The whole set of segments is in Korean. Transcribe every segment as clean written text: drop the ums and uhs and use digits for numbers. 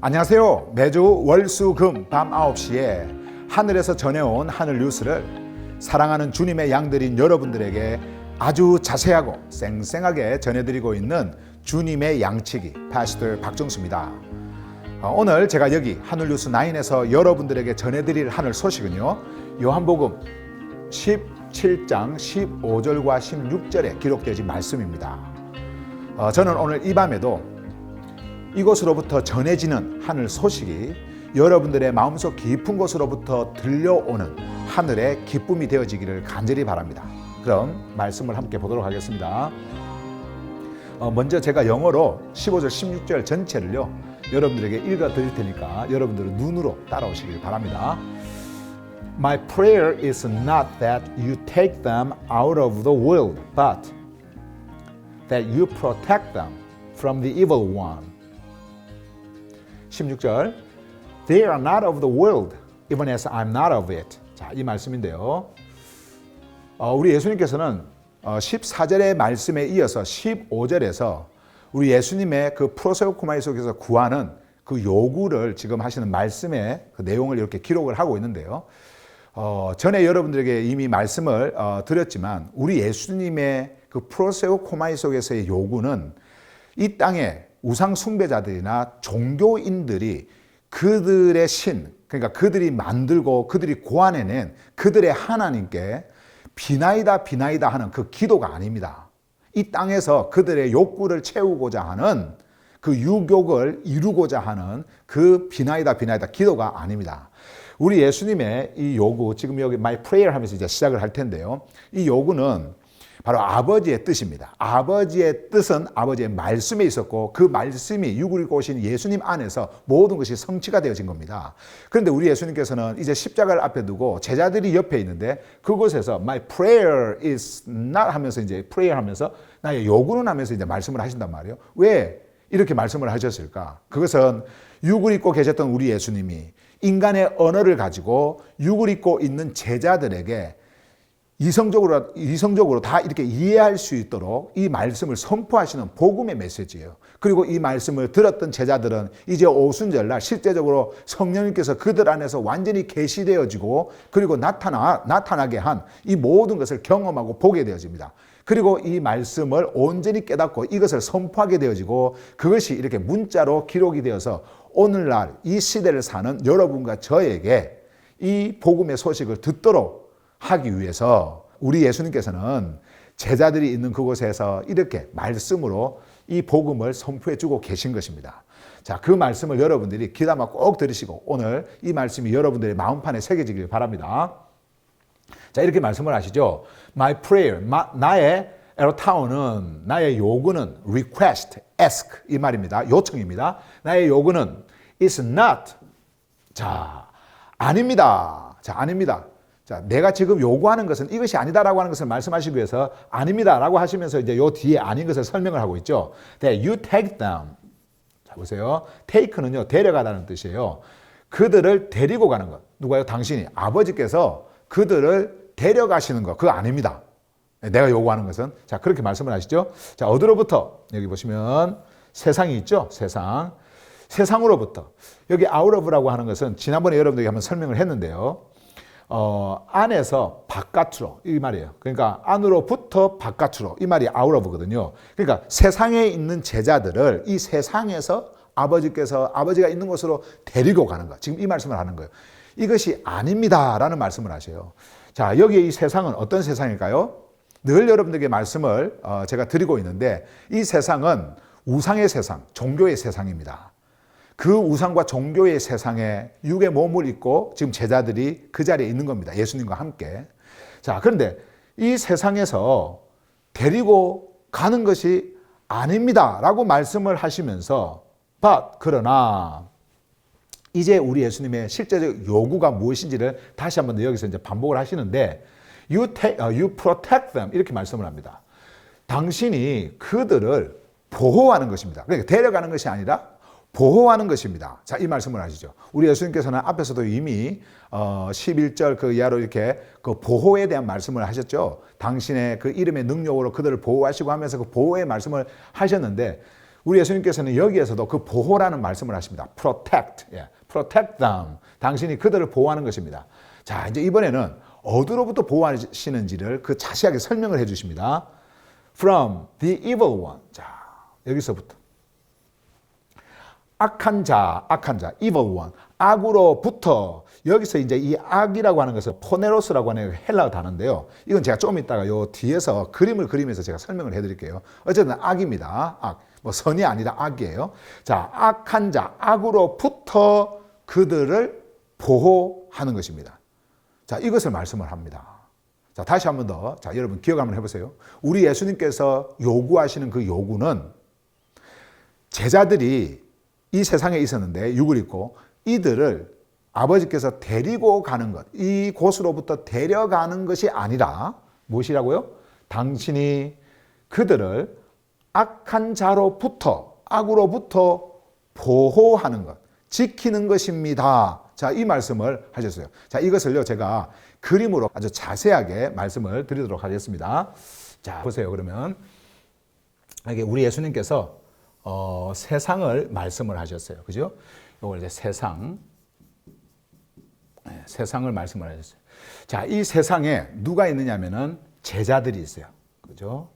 안녕하세요. 매주 월수금 밤 9시에 하늘에서 전해온 하늘 뉴스를 사랑하는 주님의 양들인 여러분들에게 아주 자세하고 쌩쌩하게 전해드리고 있는 주님의 양치기 파스터 박정수입니다. 오늘 제가 여기 하늘 뉴스 9에서 여러분들에게 전해드릴 하늘 소식은요, 요한복음 17장 15절과 16절에 기록되어진 말씀입니다. 저는 오늘 이 밤에도 이곳으로부터 전해지는 하늘 소식이 여러분들의 마음속 깊은 곳으로부터 들려오는 하늘의 기쁨이 되어지기를 간절히 바랍니다. 그럼 말씀을 함께 보도록 하겠습니다. 먼저 제가 영어로 15절 16절 전체를요 여러분들에게 읽어 드릴 테니까 여러분들은 눈으로 따라오시길 바랍니다. My prayer is not that you take them out of the world, but that you protect them from the evil one. 16절 They are not of the world, even as I'm not of it. 자, 이 말씀인데요. 우리 예수님께서는 14절의 말씀에 이어서 15절에서 우리 예수님의 그 프로세우코마이 속에서 구하는 그 요구를 지금 하시는 말씀의 그 내용을 이렇게 기록을 하고 있는데요. 전에 여러분들에게 이미 말씀을 드렸지만 우리 예수님의 그 프로세우코마이 속에서의 요구는 이 땅에 우상 숭배자들이나 종교인들이 그들의 신, 그러니까 그들이 만들고 그들이 고안해낸 그들의 하나님께 비나이다 비나이다 하는 그 기도가 아닙니다. 이 땅에서 그들의 욕구를 채우고자 하는 그 유욕을 이루고자 하는 그 비나이다 비나이다 기도가 아닙니다. 우리 예수님의 이 요구, 지금 여기 My Prayer 하면서 이제 시작을 할 텐데요. 이 요구는 바로 아버지의 뜻입니다. 아버지의 뜻은 아버지의 말씀에 있었고 그 말씀이 육을 입고 오신 예수님 안에서 모든 것이 성취가 되어진 겁니다. 그런데 우리 예수님께서는 이제 십자가를 앞에 두고 제자들이 옆에 있는데 그곳에서 My prayer is not 하면서 이제 prayer 하면서 나의 요구는 하면서 이제 말씀을 하신단 말이에요. 왜 이렇게 말씀을 하셨을까? 그것은 육을 입고 계셨던 우리 예수님이 인간의 언어를 가지고 육을 입고 있는 제자들에게 이성적으로 다 이렇게 이해할 수 있도록 이 말씀을 선포하시는 복음의 메시지예요. 그리고 이 말씀을 들었던 제자들은 이제 오순절날 실제적으로 성령님께서 그들 안에서 완전히 계시되어지고 그리고 나타나게 한 이 모든 것을 경험하고 보게 되어집니다. 그리고 이 말씀을 온전히 깨닫고 이것을 선포하게 되어지고 그것이 이렇게 문자로 기록이 되어서 오늘날 이 시대를 사는 여러분과 저에게 이 복음의 소식을 듣도록 하기 위해서 우리 예수님께서는 제자들이 있는 그곳에서 이렇게 말씀으로 이 복음을 선포해 주고 계신 것입니다. 자, 그 말씀을 여러분들이 귀담아 꼭 들으시고 오늘 이 말씀이 여러분들의 마음판에 새겨지길 바랍니다. 자, 이렇게 말씀을 하시죠. My prayer, 나의 에로타오는, 나의 요구는 request, ask 이 말입니다. 요청입니다. 나의 요구는 is not, 자, 아닙니다. 자, 아닙니다. 자, 내가 지금 요구하는 것은 이것이 아니다라고 하는 것을 말씀하시기 위해서 아닙니다라고 하시면서 이제 요 뒤에 아닌 것을 설명을 하고 있죠. That you take them. 자, 보세요. take는요, 데려가다는 뜻이에요. 그들을 데리고 가는 것. 누가요? 당신이. 아버지께서 그들을 데려가시는 것. 그거 아닙니다. 내가 요구하는 것은. 자, 그렇게 말씀을 하시죠. 자, 어디로부터? 여기 보시면 세상이 있죠? 세상. 세상으로부터. 여기 out of라고 하는 것은 지난번에 여러분들에게 한번 설명을 했는데요. 안에서 바깥으로 이 말이에요. 그러니까 안으로부터 바깥으로 이 말이 out of거든요. 그러니까 세상에 있는 제자들을 이 세상에서 아버지가 있는 곳으로 데리고 가는 것. 지금 이 말씀을 하는 거예요. 이것이 아닙니다라는 말씀을 하셔요. 자, 여기에 이 세상은 어떤 세상일까요? 늘 여러분들에게 말씀을 제가 드리고 있는데 이 세상은 우상의 세상, 종교의 세상입니다. 그 우상과 종교의 세상에 육의 몸을 입고 지금 제자들이 그 자리에 있는 겁니다. 예수님과 함께. 자, 그런데 이 세상에서 데리고 가는 것이 아닙니다. 라고 말씀을 하시면서, 그러나, 이제 우리 예수님의 실제적 요구가 무엇인지를 다시 한번 여기서 이제 반복을 하시는데, you protect them. 이렇게 말씀을 합니다. 당신이 그들을 보호하는 것입니다. 그러니까 데려가는 것이 아니라 보호하는 것입니다. 자, 이 말씀을 하시죠. 우리 예수님께서는 앞에서도 이미 11절 그 이하로 이렇게 그 보호에 대한 말씀을 하셨죠. 당신의 그 이름의 능력으로 그들을 보호하시고 하면서 그 보호의 말씀을 하셨는데 우리 예수님께서는 여기에서도 그 보호라는 말씀을 하십니다. protect. protect them. 당신이 그들을 보호하는 것입니다. 자, 이제 이번에는 어디로부터 보호하시는지를 그 자세하게 설명을 해 주십니다. From the evil one. 자, 여기서부터. 악한 자, evil one. 악으로부터. 여기서 이제 이 악이라고 하는 것은 포네로스라고 하는 헬라어 단어인데요. 이건 제가 좀 이따가 요 뒤에서 그림을 그리면서 제가 설명을 해 드릴게요. 어쨌든 악입니다. 악. 뭐 선이 아니라 악이에요. 자, 악한 자, 악으로부터 그들을 보호하는 것입니다. 자, 이것을 말씀을 합니다. 자, 다시 한 번 더. 자, 여러분 기억 한번 해보세요. 우리 예수님께서 요구하시는 그 요구는 제자들이 이 세상에 있었는데 육을 입고 이들을 아버지께서 데리고 가는 것, 이 곳으로부터 데려가는 것이 아니라 무엇이라고요? 당신이 그들을 악한 자로부터, 악으로부터 보호하는 것, 지키는 것입니다. 자, 이 말씀을 하셨어요. 자, 이것을요, 제가 그림으로 아주 자세하게 말씀을 드리도록 하겠습니다. 자, 보세요. 그러면 이게 우리 예수님께서 세상을 말씀을 하셨어요. 그죠? 이걸 이제 세상을 말씀을 하셨어요. 자, 이 세상에 누가 있느냐면은 제자들이 있어요. 그죠?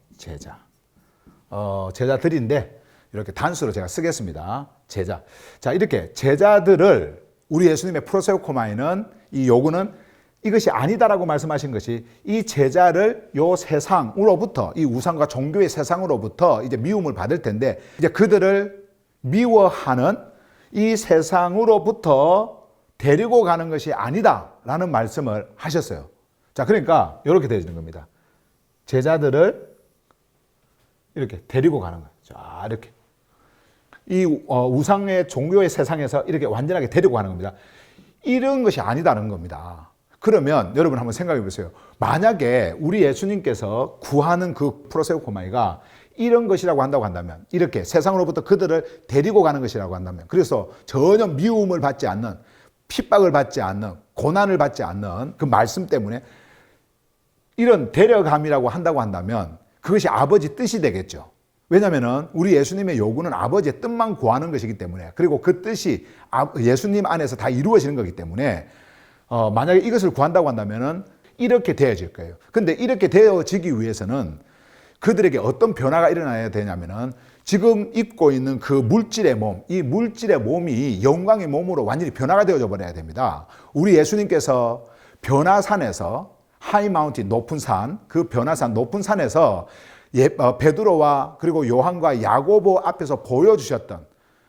제자들인데 이렇게 단수로 제가 쓰겠습니다. 제자. 자, 이렇게 제자들을 우리 예수님의 프로세우코마이는 이 요구는 이것이 아니다라고 말씀하신 것이 이 제자를 요 세상으로부터 이 우상과 종교의 세상으로부터 이제 미움을 받을 텐데 이제 그들을 미워하는 이 세상으로부터 데리고 가는 것이 아니다라는 말씀을 하셨어요. 자, 그러니까 이렇게 되어지는 겁니다. 제자들을 이렇게 데리고 가는 거예요. 자, 이렇게. 이 우상의 종교의 세상에서 이렇게 완전하게 데리고 가는 겁니다. 이런 것이 아니다는 겁니다. 그러면 여러분 한번 생각해 보세요. 만약에 우리 예수님께서 구하는 그 프로세우코마이가 이런 것이라고 한다고 한다면, 이렇게 세상으로부터 그들을 데리고 가는 것이라고 한다면, 그래서 전혀 미움을 받지 않는, 핍박을 받지 않는, 고난을 받지 않는 그 말씀 때문에 이런 데려감이라고 한다고 한다면 그것이 아버지 뜻이 되겠죠. 왜냐하면 우리 예수님의 요구는 아버지의 뜻만 구하는 것이기 때문에, 그리고 그 뜻이 예수님 안에서 다 이루어지는 거기 때문에 만약에 이것을 구한다고 한다면 이렇게 되어질 거예요. 근데 이렇게 되어지기 위해서는 그들에게 어떤 변화가 일어나야 되냐면은 지금 입고 있는 그 물질의 몸, 이 물질의 몸이 영광의 몸으로 완전히 변화가 되어져 버려야 됩니다. 우리 예수님께서 변화산에서 하이 마운틴, 높은 산, 그 변화산 높은 산에서 베드로와 그리고 요한과 야고보 앞에서 보여주셨던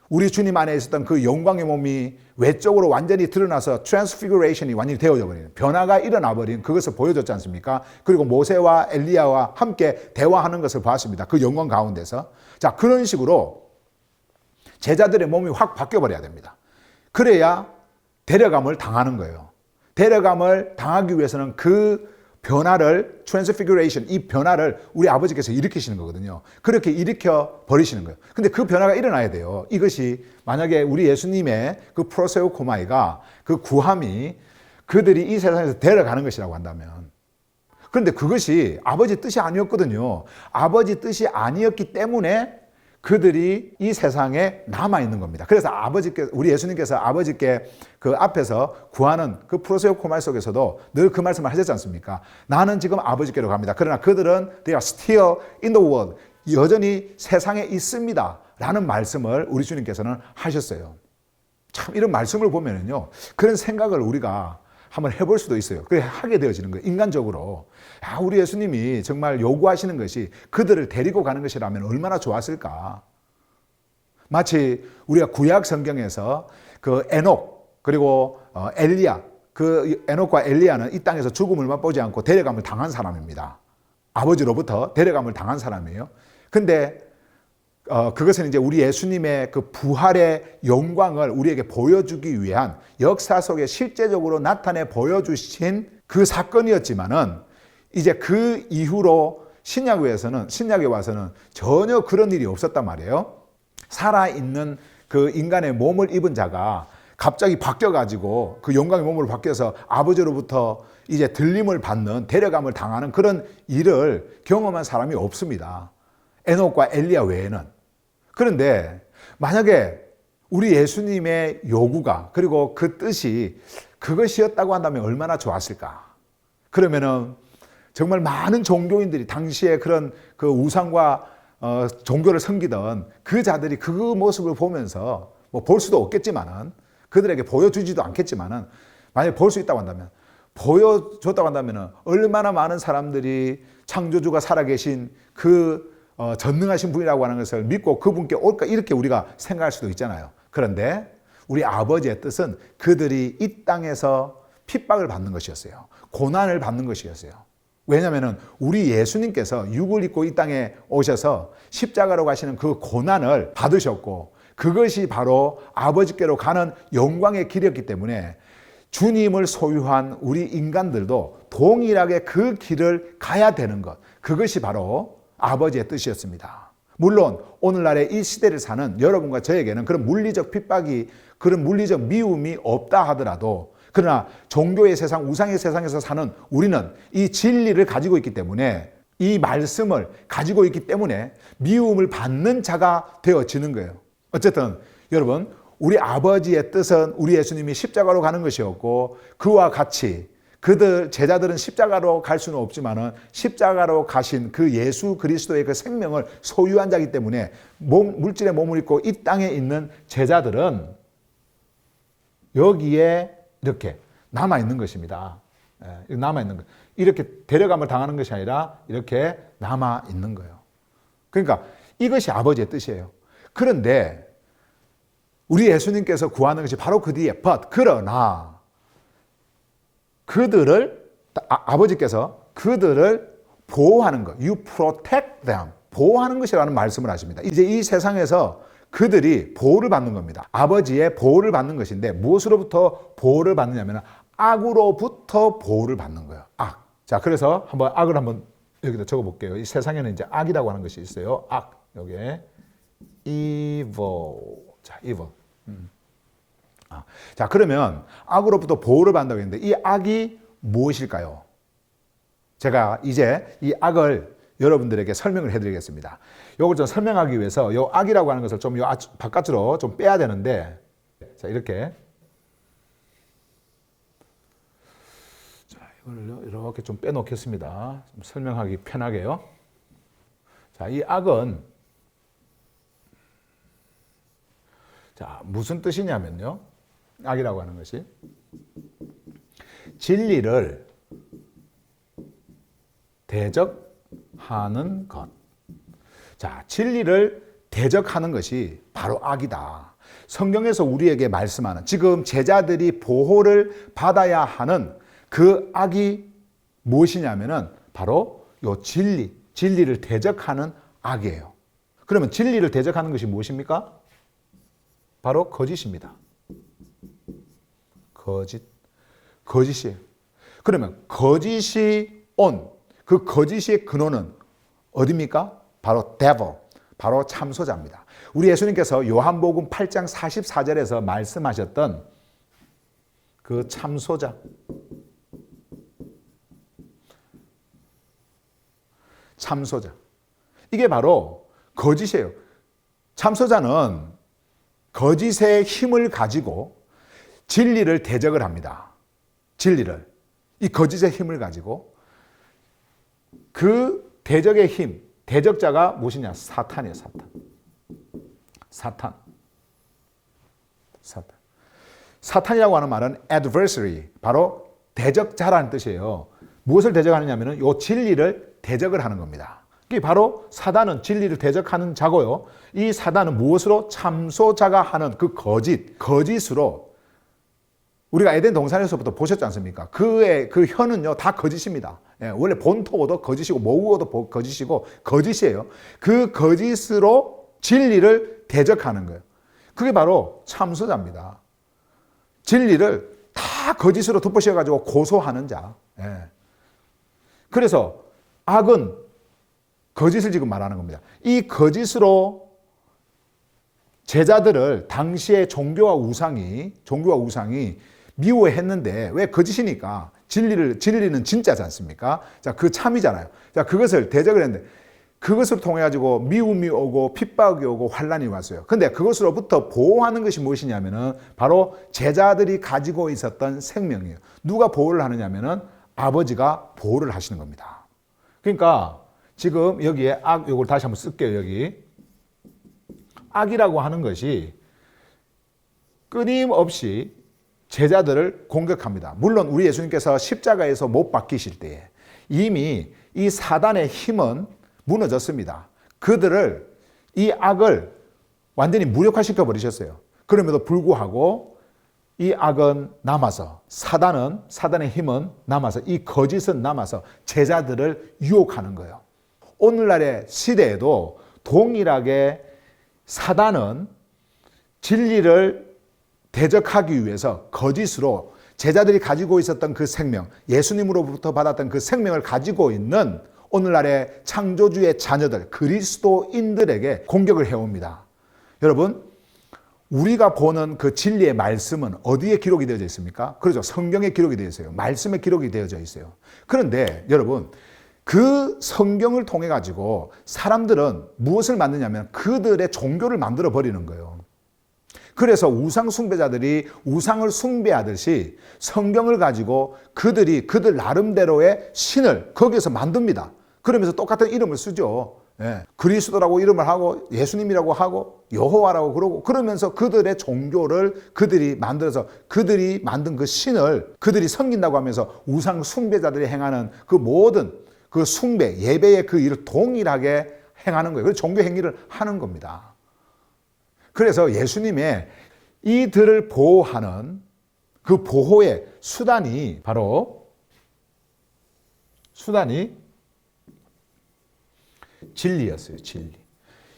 우리 주님 안에 있었던 그 영광의 몸이 외적으로 완전히 드러나서 트랜스피규레이션이 완전히 되어져 버리는, 변화가 일어나 버린 그것을 보여줬지 않습니까? 그리고 모세와 엘리야와 함께 대화하는 것을 봤습니다. 그 영광 가운데서. 자, 그런 식으로 제자들의 몸이 확 바뀌어 버려야 됩니다. 그래야 데려감을 당하는 거예요. 데려감을 당하기 위해서는 그 변화를, 트랜스피규레이션, 이 변화를 우리 아버지께서 일으키시는 거거든요. 그렇게 일으켜 버리시는 거예요. 근데 그 변화가 일어나야 돼요. 이것이 만약에 우리 예수님의 그 프로세우코마이가, 그 구함이 그들이 이 세상에서 데려가는 것이라고 한다면, 그런데 그것이 아버지 뜻이 아니었거든요. 아버지 뜻이 아니었기 때문에 그들이 이 세상에 남아있는 겁니다. 그래서 우리 예수님께서 아버지께 그 앞에서 구하는 그 프로세우코마이 속에서도 늘 그 말씀을 하셨지 않습니까? 나는 지금 아버지께로 갑니다. 그러나 그들은 they are still in the world. 여전히 세상에 있습니다. 라는 말씀을 우리 주님께서는 하셨어요. 참 이런 말씀을 보면은요, 그런 생각을 우리가 한번 해볼 수도 있어요. 그래 하게 되어지는 거예요. 인간적으로. 우리 예수님이 정말 요구하시는 것이 그들을 데리고 가는 것이라면 얼마나 좋았을까. 마치 우리가 구약 성경에서 그 에녹 그리고 엘리야, 그 에녹과 엘리야는 이 땅에서 죽음을 맛보지 않고 데려감을 당한 사람입니다. 아버지로부터 데려감을 당한 사람이에요. 근데 그것은 이제 우리 예수님의 그 부활의 영광을 우리에게 보여주기 위한 역사 속에 실제적으로 나타내 보여주신 그 사건이었지만은 이제 그 이후로 신약에 와서는 전혀 그런 일이 없었단 말이에요. 살아있는 그 인간의 몸을 입은 자가 갑자기 바뀌어가지고 그 영광의 몸으로 바뀌어서 아버지로부터 이제 들림을 받는, 데려감을 당하는 그런 일을 경험한 사람이 없습니다. 에녹과 엘리야 외에는. 그런데 만약에 우리 예수님의 요구가 그리고 그 뜻이 그것이었다고 한다면 얼마나 좋았을까? 그러면은 정말 많은 종교인들이 당시에 그런 그 우상과 종교를 섬기던 그 자들이 그 모습을 보면서 뭐 볼 수도 없겠지만은 그들에게 보여주지도 않겠지만은 만약에 볼 수 있다고 한다면 보여줬다고 한다면은 얼마나 많은 사람들이 창조주가 살아계신 그 전능하신 분이라고 하는 것을 믿고 그분께 올까 이렇게 우리가 생각할 수도 있잖아요. 그런데 우리 아버지의 뜻은 그들이 이 땅에서 핍박을 받는 것이었어요. 고난을 받는 것이었어요. 왜냐하면 우리 예수님께서 육을 입고 이 땅에 오셔서 십자가로 가시는 그 고난을 받으셨고 그것이 바로 아버지께로 가는 영광의 길이었기 때문에 주님을 소유한 우리 인간들도 동일하게 그 길을 가야 되는 것, 그것이 바로 아버지의 뜻이었습니다. 물론 오늘날의 이 시대를 사는 여러분과 저에게는 그런 물리적 핍박이, 그런 물리적 미움이 없다 하더라도, 그러나 종교의 세상, 우상의 세상에서 사는 우리는 이 진리를 가지고 있기 때문에, 이 말씀을 가지고 있기 때문에 미움을 받는 자가 되어지는 거예요. 어쨌든 여러분, 우리 아버지의 뜻은 우리 예수님이 십자가로 가는 것이었고, 그와 같이 그들 제자들은 십자가로 갈 수는 없지만은 십자가로 가신 그 예수 그리스도의 그 생명을 소유한 자이기 때문에 물질의 몸을 입고 이 땅에 있는 제자들은 여기에 이렇게 남아 있는 것입니다. 남아 있는 것. 이렇게 데려감을 당하는 것이 아니라 이렇게 남아 있는 거예요. 그러니까 이것이 아버지의 뜻이에요. 그런데 우리 예수님께서 구하는 것이 바로 그 뒤에 그러나 그들을 아버지께서 그들을 보호하는 것, you protect them, 보호하는 것이라는 말씀을 하십니다. 이제 이 세상에서 그들이 보호를 받는 겁니다. 아버지의 보호를 받는 것인데 무엇으로부터 보호를 받느냐면 악으로부터 보호를 받는 거예요. 악. 자, 그래서 한번 악을 한번 여기다 적어볼게요. 이 세상에는 이제 악이라고 하는 것이 있어요. 악. 여기에 evil. 자, evil. 자, 그러면 악으로부터 보호를 받는다고 했는데 이 악이 무엇일까요? 제가 이제 이 악을 여러분들에게 설명을 해드리겠습니다. 이걸 좀 설명하기 위해서 이 악이라고 하는 것을 좀 바깥으로 좀 빼야 되는데, 자, 이렇게. 자, 이걸 이렇게 좀 빼놓겠습니다. 좀 설명하기 편하게요. 자, 이 악은, 자, 무슨 뜻이냐면요. 악이라고 하는 것이 진리를 대적하는 것. 자, 진리를 대적하는 것이 바로 악이다. 성경에서 우리에게 말씀하는, 지금 제자들이 보호를 받아야 하는 그 악이 무엇이냐면은 바로 요 진리를 대적하는 악이에요. 그러면 진리를 대적하는 것이 무엇입니까? 바로 거짓입니다. 거짓이에요. 그러면 거짓이 그 거짓의 근원은 어디입니까? 바로 devil, 바로 참소자입니다. 우리 예수님께서 요한복음 8장 44절에서 말씀하셨던 그 참소자. 이게 바로 거짓이에요. 참소자는 거짓의 힘을 가지고 진리를 대적을 합니다. 이 거짓의 힘을 가지고 그 대적의 힘, 대적자가 무엇이냐? 사탄이에요, 사탄. 사탄이라고 하는 말은 adversary, 바로 대적자라는 뜻이에요. 무엇을 대적하느냐면 이 진리를 대적을 하는 겁니다. 이게 바로 사단은 진리를 대적하는 자고요. 이 사단은 무엇으로? 참소자가 하는 그 거짓으로, 우리가 에덴 동산에서부터 보셨지 않습니까? 그 혀는요, 다 거짓입니다. 예, 원래 본토어도 거짓이고, 모국어도 거짓이고, 거짓이에요. 그 거짓으로 진리를 대적하는 거예요. 그게 바로 참소자입니다. 진리를 다 거짓으로 덮어씌워가지고 고소하는 자. 예. 그래서 악은 거짓을 지금 말하는 겁니다. 이 거짓으로 제자들을 당시의 종교와 우상이 미워했는데, 왜? 거짓이니까. 진리는 진짜지 않습니까? 자, 그 참이잖아요. 자, 그것을 대적을 했는데, 그것을 통해 가지고 미움이 오고 핍박이 오고 환란이 왔어요. 근데 그것으로부터 보호하는 것이 무엇이냐면은 바로 제자들이 가지고 있었던 생명이에요. 누가 보호를 하느냐면은 아버지가 보호를 하시는 겁니다. 그러니까 지금 여기에 악, 요걸 다시 한번 쓸게요. 여기 악이라고 하는 것이 끊임없이 제자들을 공격합니다. 물론 우리 예수님께서 십자가에서 못 박히실 때에 이미 이 사단의 힘은 무너졌습니다. 그들을, 이 악을 완전히 무력화시켜 버리셨어요. 그럼에도 불구하고 이 악은 남아서, 사단의 힘은 남아서, 이 거짓은 남아서 제자들을 유혹하는 거예요. 오늘날의 시대에도 동일하게 사단은 진리를 대적하기 위해서 거짓으로 제자들이 가지고 있었던 그 생명, 예수님으로부터 받았던 그 생명을 가지고 있는 오늘날의 창조주의 자녀들, 그리스도인들에게 공격을 해옵니다. 여러분, 우리가 보는 그 진리의 말씀은 어디에 기록이 되어져 있습니까? 그렇죠. 성경에 기록이 되어 있어요. 말씀에 기록이 되어져 있어요. 그런데 여러분, 그 성경을 통해 가지고 사람들은 무엇을 만드냐면 그들의 종교를 만들어 버리는 거예요. 그래서 우상 숭배자들이 우상을 숭배하듯이 성경을 가지고 그들이 그들 나름대로의 신을 거기에서 만듭니다. 그러면서 똑같은 이름을 쓰죠. 예. 그리스도라고 이름을 하고 예수님이라고 하고 여호와라고 그러고 그러면서 그들의 종교를 그들이 만들어서 그들이 만든 그 신을 그들이 섬긴다고 하면서 우상 숭배자들이 행하는 그 모든 그 숭배, 예배의 그 일을 동일하게 행하는 거예요. 그래서 종교 행위를 하는 겁니다. 그래서 예수님의 이들을 보호하는 그 보호의 수단이 바로 진리였어요. 진리.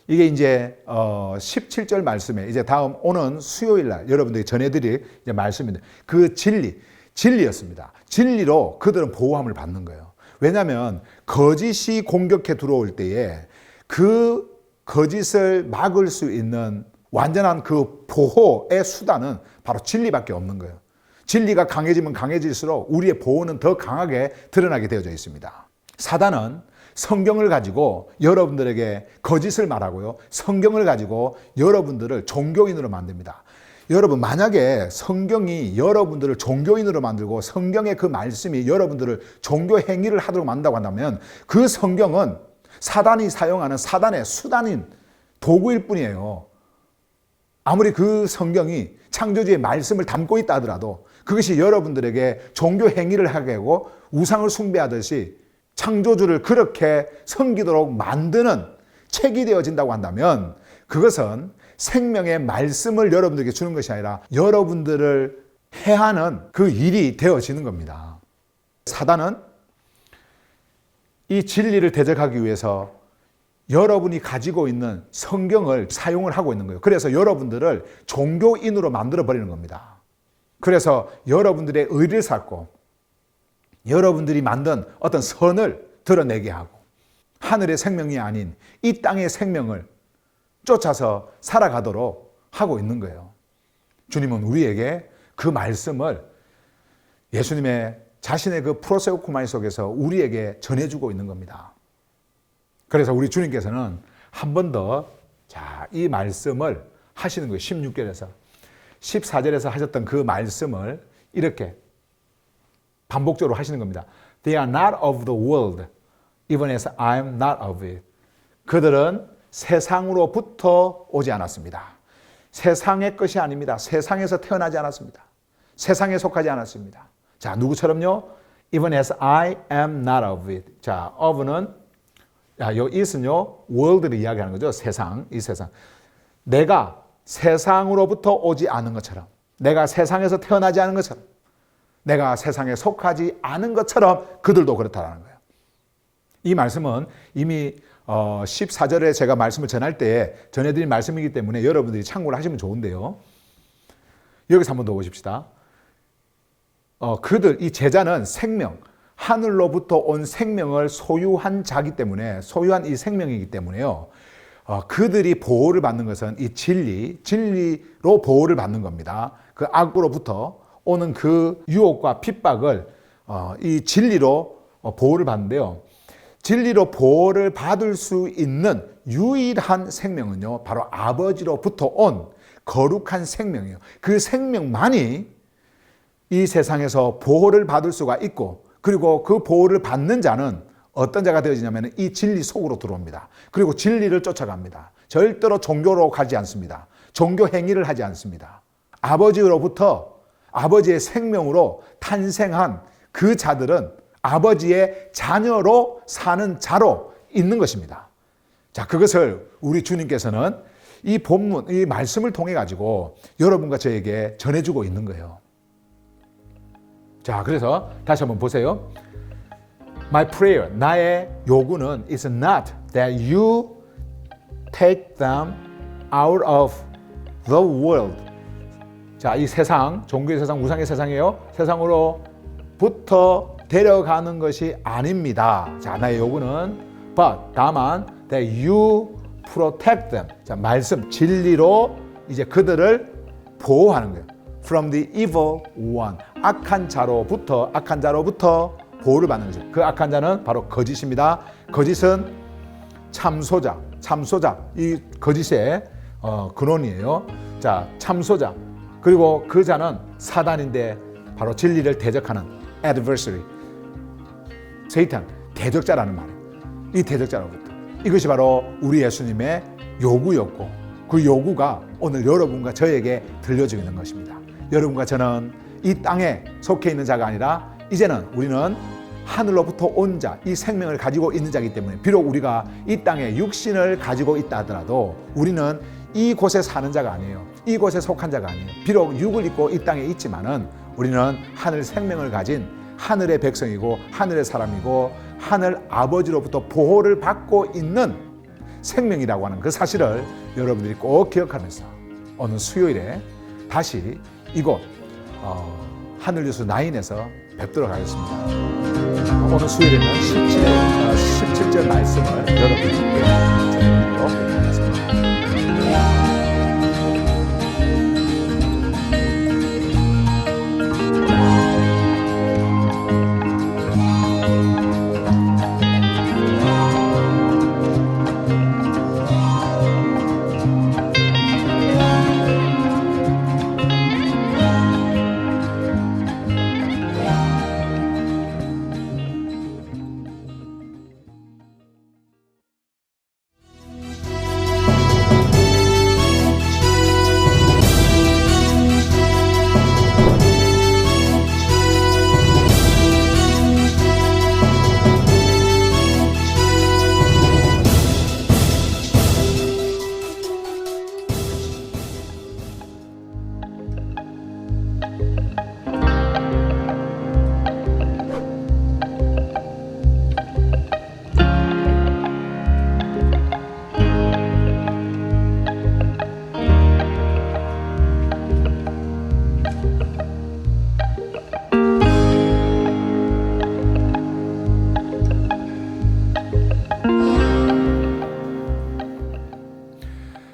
이게 이제 17절 말씀에 이제 다음 오는 수요일 날 여러분들이 전해드릴 이제 말씀인데 그 진리였습니다. 진리로 그들은 보호함을 받는 거예요. 왜냐하면 거짓이 공격해 들어올 때에 그 거짓을 막을 수 있는 완전한 그 보호의 수단은 바로 진리밖에 없는 거예요. 진리가 강해지면 강해질수록 우리의 보호는 더 강하게 드러나게 되어져 있습니다. 사단은 성경을 가지고 여러분들에게 거짓을 말하고요. 성경을 가지고 여러분들을 종교인으로 만듭니다. 여러분, 만약에 성경이 여러분들을 종교인으로 만들고 성경의 그 말씀이 여러분들을 종교 행위를 하도록 만든다고 한다면 그 성경은 사단이 사용하는 사단의 수단인 도구일 뿐이에요. 아무리 그 성경이 창조주의 말씀을 담고 있다 하더라도 그것이 여러분들에게 종교 행위를 하게 하고 우상을 숭배하듯이 창조주를 그렇게 섬기도록 만드는 책이 되어진다고 한다면 그것은 생명의 말씀을 여러분들에게 주는 것이 아니라 여러분들을 해하는 그 일이 되어지는 겁니다. 사단은 이 진리를 대적하기 위해서 여러분이 가지고 있는 성경을 사용을 하고 있는 거예요. 그래서 여러분들을 종교인으로 만들어 버리는 겁니다. 그래서 여러분들의 의를 쌓고 여러분들이 만든 어떤 선을 드러내게 하고 하늘의 생명이 아닌 이 땅의 생명을 쫓아서 살아가도록 하고 있는 거예요. 주님은 우리에게 그 말씀을 예수님의 자신의 그 프로세우코마이 속에서 우리에게 전해주고 있는 겁니다. 그래서 우리 주님께서는 한 번 더 이 말씀을 하시는 거예요. 16절에서 14절에서 하셨던 그 말씀을 이렇게 반복적으로 하시는 겁니다. They are not of the world, even as I am not of it. 그들은 세상으로부터 오지 않았습니다. 세상의 것이 아닙니다. 세상에서 태어나지 않았습니다. 세상에 속하지 않았습니다. 자, 누구처럼요? Even as I am not of it. 자, of는 요 it은요, world를 이야기하는 거죠. 세상, 이 세상. 내가 세상으로부터 오지 않은 것처럼, 내가 세상에서 태어나지 않은 것처럼, 내가 세상에 속하지 않은 것처럼 그들도 그렇다라는 거예요. 이 말씀은 이미 14절에 제가 말씀을 전할 때 전해드린 말씀이기 때문에 여러분들이 참고를 하시면 좋은데요. 여기서 한번 더 보십시다. 이 제자는 생명, 하늘로부터 온 생명을 소유한 자기 때문에, 소유한 이 생명이기 때문에요. 그들이 보호를 받는 것은 이 진리로 보호를 받는 겁니다. 그 악으로부터 오는 그 유혹과 핍박을 이 진리로 보호를 받는데요. 진리로 보호를 받을 수 있는 유일한 생명은요, 바로 아버지로부터 온 거룩한 생명이에요. 그 생명만이 이 세상에서 보호를 받을 수가 있고, 그리고 그 보호를 받는 자는 어떤 자가 되어지냐면 이 진리 속으로 들어옵니다. 그리고 진리를 쫓아갑니다. 절대로 종교로 가지 않습니다. 종교 행위를 하지 않습니다. 아버지로부터 아버지의 생명으로 탄생한 그 자들은 아버지의 자녀로 사는 자로 있는 것입니다. 자, 그것을 우리 주님께서는 이 본문, 이 말씀을 통해 가지고 여러분과 저에게 전해주고 있는 거예요. 자, 그래서 다시 한번 보세요. My prayer, 나의 요구는 is not that you take them out of the world. 자, 이 세상, 종교의 세상, 우상의 세상이에요. 세상으로부터 데려가는 것이 아닙니다. 자, 나의 요구는 but 다만 that you protect them. 자, 말씀, 진리로 이제 그들을 보호하는 거예요. From the evil one. 악한 자로부터 보호를 받는 거죠. 그 악한 자는 바로 거짓입니다. 거짓은 참소자, 이 거짓의 근원이에요. 자, 참소자. 그리고 그 자는 사단인데 바로 진리를 대적하는 adversary. 세이탄, 대적자라는 말이에요. 이 대적자로부터. 이것이 바로 우리 예수님의 요구였고, 그 요구가 오늘 여러분과 저에게 들려지고 있는 것입니다. 여러분과 저는 이 땅에 속해 있는 자가 아니라 이제는 우리는 하늘로부터 온 자, 이 생명을 가지고 있는 자이기 때문에 비록 우리가 이 땅에 육신을 가지고 있다 하더라도 우리는 이곳에 사는 자가 아니에요. 이곳에 속한 자가 아니에요. 비록 육을 입고 이 땅에 있지만은 우리는 하늘 생명을 가진 하늘의 백성이고 하늘의 사람이고 하늘 아버지로부터 보호를 받고 있는 생명이라고 하는 그 사실을 여러분들이 꼭 기억하면서 어느 수요일에 다시 이곳 하늘뉴스 9에서 뵙도록 하겠습니다. 오늘 수요일에는 17절 말씀을 여러분께 전해드리도록 하겠습니다.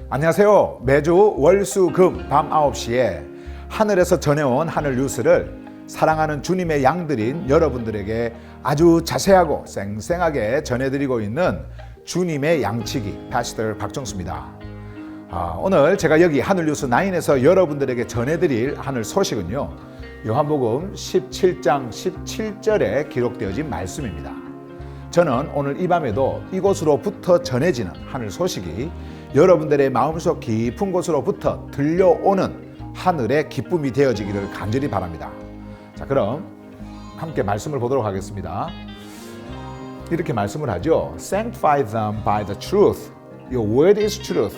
안녕하세요. 매주 월수금 밤 9시에 하늘에서 전해온 하늘 뉴스를 사랑하는 주님의 양들인 여러분들에게 아주 자세하고 쌩쌩하게 전해드리고 있는 주님의 양치기 파스터 박정수입니다. 오늘 제가 여기 하늘 뉴스 9에서 여러분들에게 전해드릴 하늘 소식은요, 요한복음 17장 17절에 기록되어진 말씀입니다. 저는 오늘 이 밤에도 이곳으로부터 전해지는 하늘 소식이 여러분들의 마음속 깊은 곳으로부터 들려오는 하늘의 기쁨이 되어지기를 간절히 바랍니다. 자, 그럼 함께 말씀을 보도록 하겠습니다. 이렇게 말씀을 하죠. Sanctify them by the truth. Your word is truth.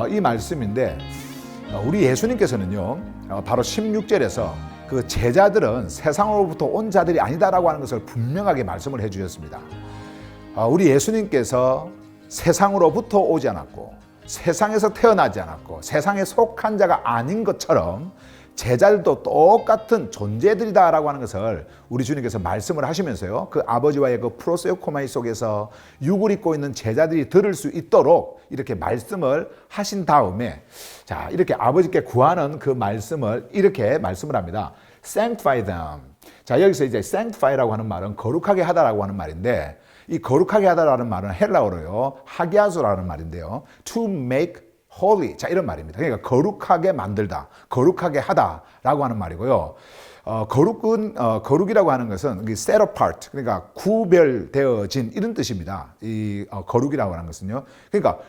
이 말씀인데 우리 예수님께서는요, 바로 16절에서 그 제자들은 세상으로부터 온 자들이 아니다라고 하는 것을 분명하게 말씀을 해주셨습니다. 우리 예수님께서 세상으로부터 오지 않았고 세상에서 태어나지 않았고 세상에 속한 자가 아닌 것처럼 제자들도 똑같은 존재들이다라고 하는 것을 우리 주님께서 말씀을 하시면서요, 그 아버지와의 그 프로세오코마이 속에서 육을 입고 있는 제자들이 들을 수 있도록 이렇게 말씀을 하신 다음에, 자, 이렇게 아버지께 구하는 그 말씀을 이렇게 말씀을 합니다. Sanctify them. 자, 여기서 이제 sanctify라고 하는 말은 거룩하게 하다라고 하는 말인데, 이 거룩하게 하다라는 말은 헬라어로요, 하기아수라는 말인데요. To make holy. 자, 이런 말입니다. 그러니까 거룩하게 만들다, 거룩하게 하다라고 하는 말이고요. 거룩이라고 하는 것은 set apart, 그러니까 구별되어진 이런 뜻입니다. 이 거룩이라고 하는 것은요. 그러니까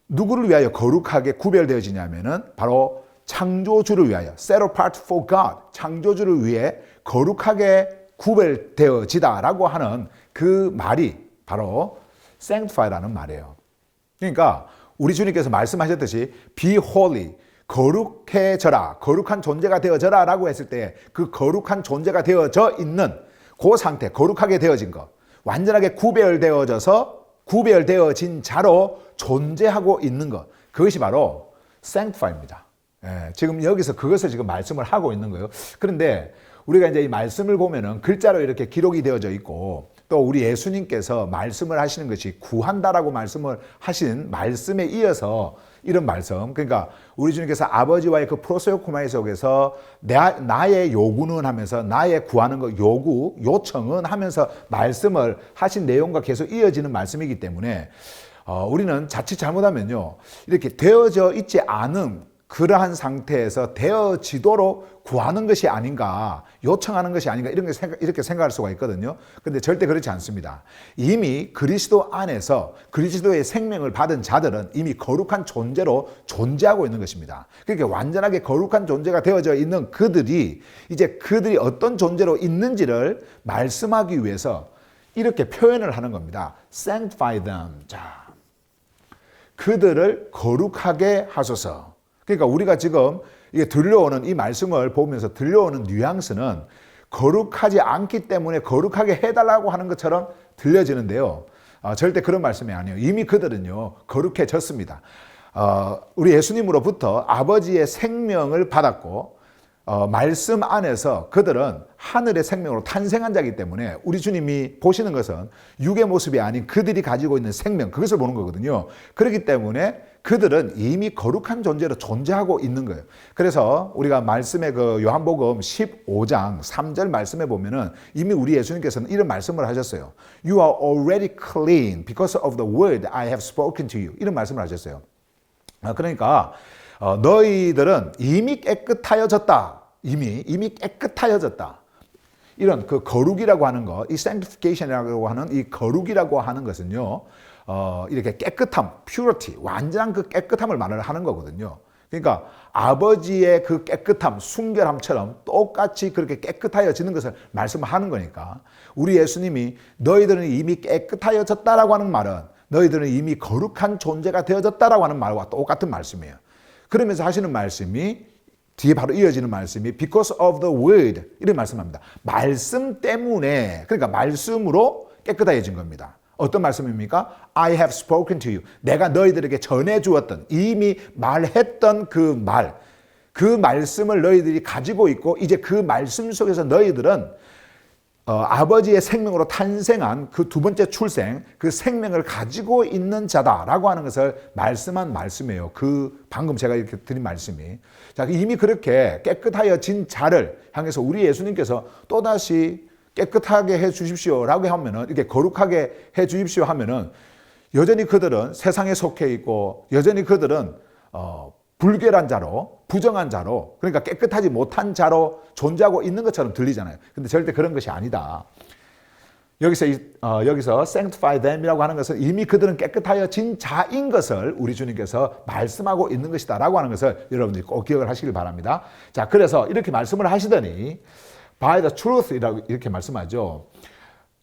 누구를 위하여 거룩하게 구별되어지냐면은 바로 창조주를 위하여, set apart for God, 창조주를 위해 거룩하게 구별되어지다라고 하는 그 말이 바로 sanctify라는 말이에요. 그러니까 우리 주님께서 말씀하셨듯이 be holy, 거룩해져라, 거룩한 존재가 되어져라 라고 했을 때 그 거룩한 존재가 되어져 있는 그 상태, 거룩하게 되어진 것, 완전하게 구별되어진 자로 존재하고 있는 것, 그것이 바로 sanctify입니다. 예, 지금 여기서 그것을 지금 말씀을 하고 있는 거예요. 그런데 우리가 이제 이 말씀을 보면은 글자로 이렇게 기록이 되어져 있고, 또 우리 예수님께서 말씀을 하시는 것이 구한다라고 말씀을 하신 말씀에 이어서 이런 말씀, 그러니까 우리 주님께서 아버지와의 그 프로세오코마이 속에서 나의 요구는 하면서 나의 구하는 거 요청은 하면서 말씀을 하신 내용과 계속 이어지는 말씀이기 때문에 우리는 자칫 잘못하면요, 이렇게 되어져 있지 않은 그러한 상태에서 되어지도록 구하는 것이 아닌가, 요청하는 것이 아닌가, 이렇게 생각할 수가 있거든요. 근데 절대 그렇지 않습니다. 이미 그리스도 안에서 그리스도의 생명을 받은 자들은 이미 거룩한 존재로 존재하고 있는 것입니다. 그러니까 완전하게 거룩한 존재가 되어져 있는 그들이 이제 그들이 어떤 존재로 있는지를 말씀하기 위해서 이렇게 표현을 하는 겁니다. Sanctify them. 자, 그들을 거룩하게 하소서. 그러니까 우리가 지금 이게 들려오는 이 말씀을 보면서 들려오는 뉘앙스는 거룩하지 않기 때문에 거룩하게 해달라고 하는 것처럼 들려지는데요. 절대 그런 말씀이 아니에요. 이미 그들은요, 거룩해졌습니다. 우리 예수님으로부터 아버지의 생명을 받았고, 말씀 안에서 그들은 하늘의 생명으로 탄생한 자이기 때문에 우리 주님이 보시는 것은 육의 모습이 아닌 그들이 가지고 있는 생명, 그것을 보는 거거든요. 그렇기 때문에 그들은 이미 거룩한 존재로 존재하고 있는 거예요. 그래서 우리가 말씀의 그 요한복음 15장 3절 말씀에 보면은 이미 우리 예수님께서는 이런 말씀을 하셨어요. You are already clean because of the word I have spoken to you. 이런 말씀을 하셨어요. 그러니까 너희들은 이미 깨끗하여졌다. 이미 깨끗하여졌다. 이런 그 거룩이라고 하는 것, 이 sanctification이라고 하는 이 거룩이라고 하는 것은요, 이렇게 깨끗함, purity, 완전한 그 깨끗함을 말을 하는 거거든요. 그러니까 아버지의 그 깨끗함, 순결함처럼 똑같이 그렇게 깨끗하여지는 것을 말씀하는 거니까 우리 예수님이 너희들은 이미 깨끗하여졌다라고 하는 말은 너희들은 이미 거룩한 존재가 되어졌다라고 하는 말과 똑같은 말씀이에요. 그러면서 하시는 말씀이 뒤에 바로 이어지는 말씀이 because of the word 이런 말씀합니다. 말씀 때문에, 그러니까 말씀으로 깨끗해진 겁니다. 어떤 말씀입니까? I have spoken to you. 내가 너희들에게 전해주었던, 이미 말했던 그 말씀을 너희들이 가지고 있고 이제 그 말씀 속에서 너희들은 아버지의 생명으로 탄생한 그 두 번째 출생, 그 생명을 가지고 있는 자다라고 하는 것을 말씀한 말씀이에요. 그 방금 제가 이렇게 드린 말씀이. 자, 이미 그렇게 깨끗하여진 자를 향해서 우리 예수님께서 또다시 깨끗하게 해 주십시오라고 하면은, 이렇게 거룩하게 해 주십시오 하면은 여전히 그들은 세상에 속해 있고 여전히 그들은 불결한 자로, 부정한 자로, 그러니까 깨끗하지 못한 자로 존재하고 있는 것처럼 들리잖아요. 근데 절대 그런 것이 아니다. 여기서 sanctify them이라고 하는 것은 이미 그들은 깨끗하여진 자인 것을 우리 주님께서 말씀하고 있는 것이다 라고 하는 것을 여러분들이 꼭 기억을 하시길 바랍니다. 자, 그래서 이렇게 말씀을 하시더니 by the truth 이렇게 말씀하죠.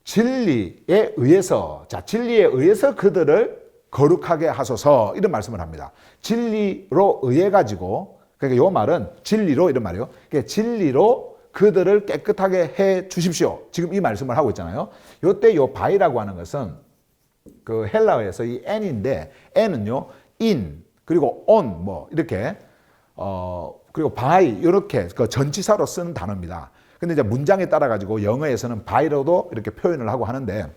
진리에 의해서, 자, 진리에 의해서 그들을 거룩하게 하소서 이런 말씀을 합니다. 진리로 의해 가지고, 그러니까 이 말은 진리로 이런 말이에요. 그러니까 진리로 그들을 깨끗하게 해 주십시오. 지금 이 말씀을 하고 있잖아요. 이때 이 by라고 하는 것은 그 헬라어에서 이 n인데 n은요 in 그리고 on 뭐 이렇게 그리고 by 이렇게 그 전치사로 쓰는 단어입니다. 근데 이제 문장에 따라 가지고 영어에서는 by로도 이렇게 표현을 하고 하는데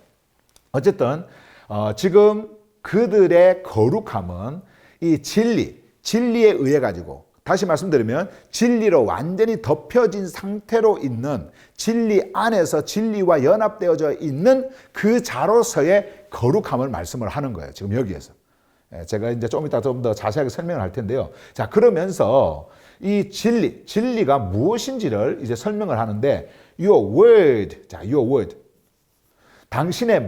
어쨌든 지금 그들의 거룩함은 이 진리에 의해 가지고 다시 말씀드리면 진리로 완전히 덮여진 상태로 있는, 진리 안에서 진리와 연합되어져 있는 그 자로서의 거룩함을 말씀을 하는 거예요. 지금 여기에서. 제가 이제 좀 이따 좀 더 자세하게 설명을 할 텐데요. 자, 그러면서 이 진리가 무엇인지를 이제 설명을 하는데, your word, 자, your word. 당신의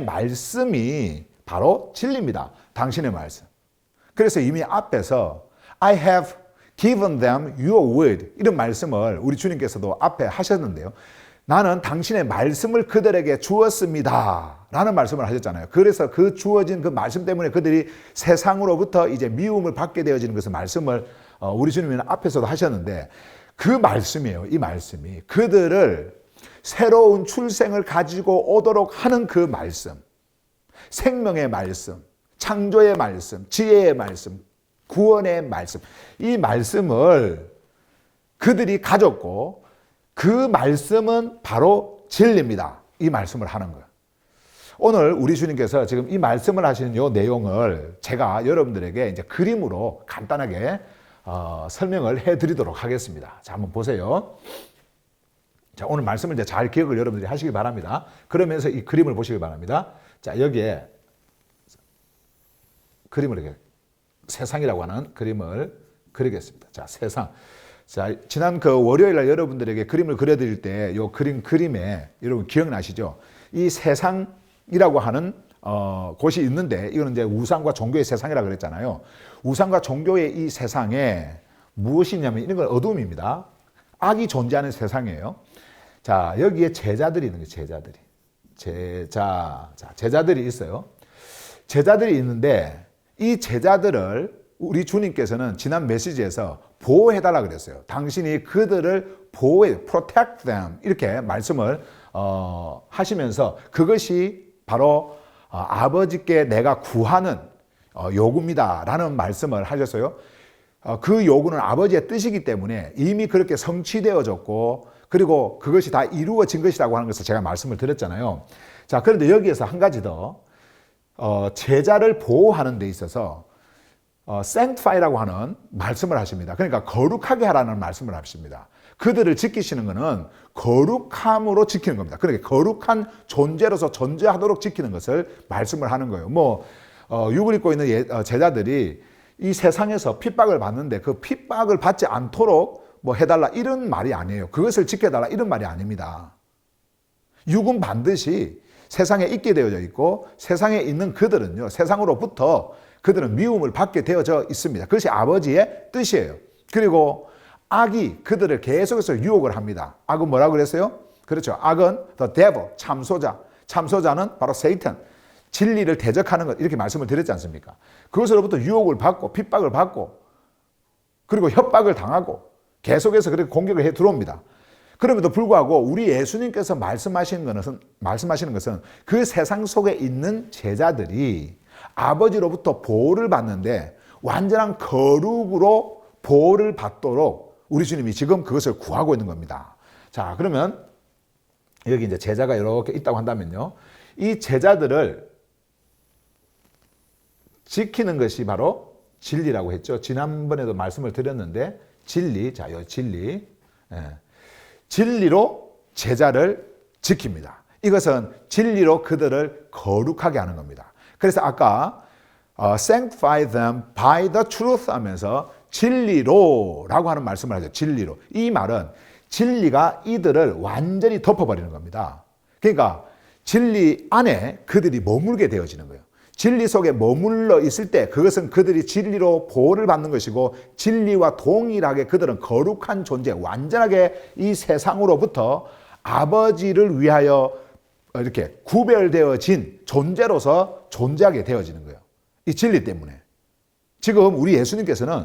말씀이 바로 진리입니다. 당신의 말씀. 그래서 이미 앞에서 I have given them your word, 이런 말씀을 우리 주님께서도 앞에 하셨는데요. 나는 당신의 말씀을 그들에게 주었습니다 라는 말씀을 하셨잖아요. 그래서 그 주어진 그 말씀 때문에 그들이 세상으로부터 이제 미움을 받게 되어지는 것을 말씀을 우리 주님은 앞에서도 하셨는데, 그 말씀이에요. 이 말씀이 그들을 새로운 출생을 가지고 오도록 하는 그 말씀, 생명의 말씀, 창조의 말씀, 지혜의 말씀, 구원의 말씀, 이 말씀을 그들이 가졌고 그 말씀은 바로 진리입니다. 이 말씀을 하는 거예요. 오늘 우리 주님께서 지금 이 말씀을 하시는 이 내용을 제가 여러분들에게 이제 그림으로 간단하게 설명을 해드리도록 하겠습니다. 자, 한번 보세요. 자, 오늘 말씀을 이제 잘 기억을 여러분들이 하시기 바랍니다. 그러면서 이 그림을 보시기 바랍니다. 자, 여기에 그림을 이렇게 세상이라고 하는 그림을 그리겠습니다. 자, 세상. 자, 지난 그 월요일 날 여러분들에게 그림을 그려드릴 때 이 그림에 여러분 기억나시죠? 이 세상이라고 하는 곳이 있는데, 이거는 이제 우상과 종교의 세상이라고 그랬잖아요. 우상과 종교의 이 세상에 무엇이 있냐면 이런 건 어둠입니다. 악이 존재하는 세상이에요. 자, 여기에 제자들이 있는 거예요. 제자들이 있어요. 제자들이 있는데 이 제자들을 우리 주님께서는 지난 메시지에서 보호해달라 그랬어요. 당신이 그들을 protect them, 이렇게 말씀을 하시면서 그것이 바로 아버지께 내가 구하는 요구입니다 라는 말씀을 하셨어요. 그 요구는 아버지의 뜻이기 때문에 이미 그렇게 성취되어졌고, 그리고 그것이 다 이루어진 것이라고 하는 것을 제가 말씀을 드렸잖아요. 자, 그런데 여기에서 한 가지 더, 제자를 보호하는 데 있어서 sanctify라고 하는 말씀을 하십니다. 그러니까 거룩하게 하라는 말씀을 하십니다. 그들을 지키시는 것은 거룩함으로 지키는 겁니다. 그러니까 거룩한 존재로서 존재하도록 지키는 것을 말씀을 하는 거예요. 육을 입고 있는 제자들이 이 세상에서 핍박을 받는데 그 핍박을 받지 않도록 해달라 이런 말이 아니에요. 그것을 지켜달라 이런 말이 아닙니다. 육은 반드시 세상에 있게 되어져 있고, 세상에 있는 그들은요, 세상으로부터 그들은 미움을 받게 되어져 있습니다. 그것이 아버지의 뜻이에요. 그리고 악이 그들을 계속해서 유혹을 합니다. 악은 뭐라고 그랬어요? 그렇죠. 악은 the devil, 참소자는 바로 세이탄, 진리를 대적하는 것, 이렇게 말씀을 드렸지 않습니까? 그것으로부터 유혹을 받고 핍박을 받고 그리고 협박을 당하고 계속해서 그렇게 공격을 해 들어옵니다. 그럼에도 불구하고 우리 예수님께서 말씀하시는 것은 그 세상 속에 있는 제자들이 아버지로부터 보호를 받는데 완전한 거룩으로 보호를 받도록 우리 주님이 지금 그것을 구하고 있는 겁니다. 자, 그러면 여기 이제 제자가 이렇게 있다고 한다면요, 이 제자들을 지키는 것이 바로 진리라고 했죠. 지난번에도 말씀을 드렸는데 진리, 자, 이 진리. 진리로 제자를 지킵니다. 이것은 진리로 그들을 거룩하게 하는 겁니다. 그래서 아까 sanctify them by the truth 하면서 진리로라고 하는 말씀을 하죠. 진리로. 이 말은 진리가 이들을 완전히 덮어버리는 겁니다. 그러니까 진리 안에 그들이 머물게 되어지는 거예요. 진리 속에 머물러 있을 때 그것은 그들이 진리로 보호를 받는 것이고, 진리와 동일하게 그들은 거룩한 존재, 완전하게 이 세상으로부터 아버지를 위하여 이렇게 구별되어진 존재로서 존재하게 되어지는 거예요. 이 진리 때문에. 지금 우리 예수님께서는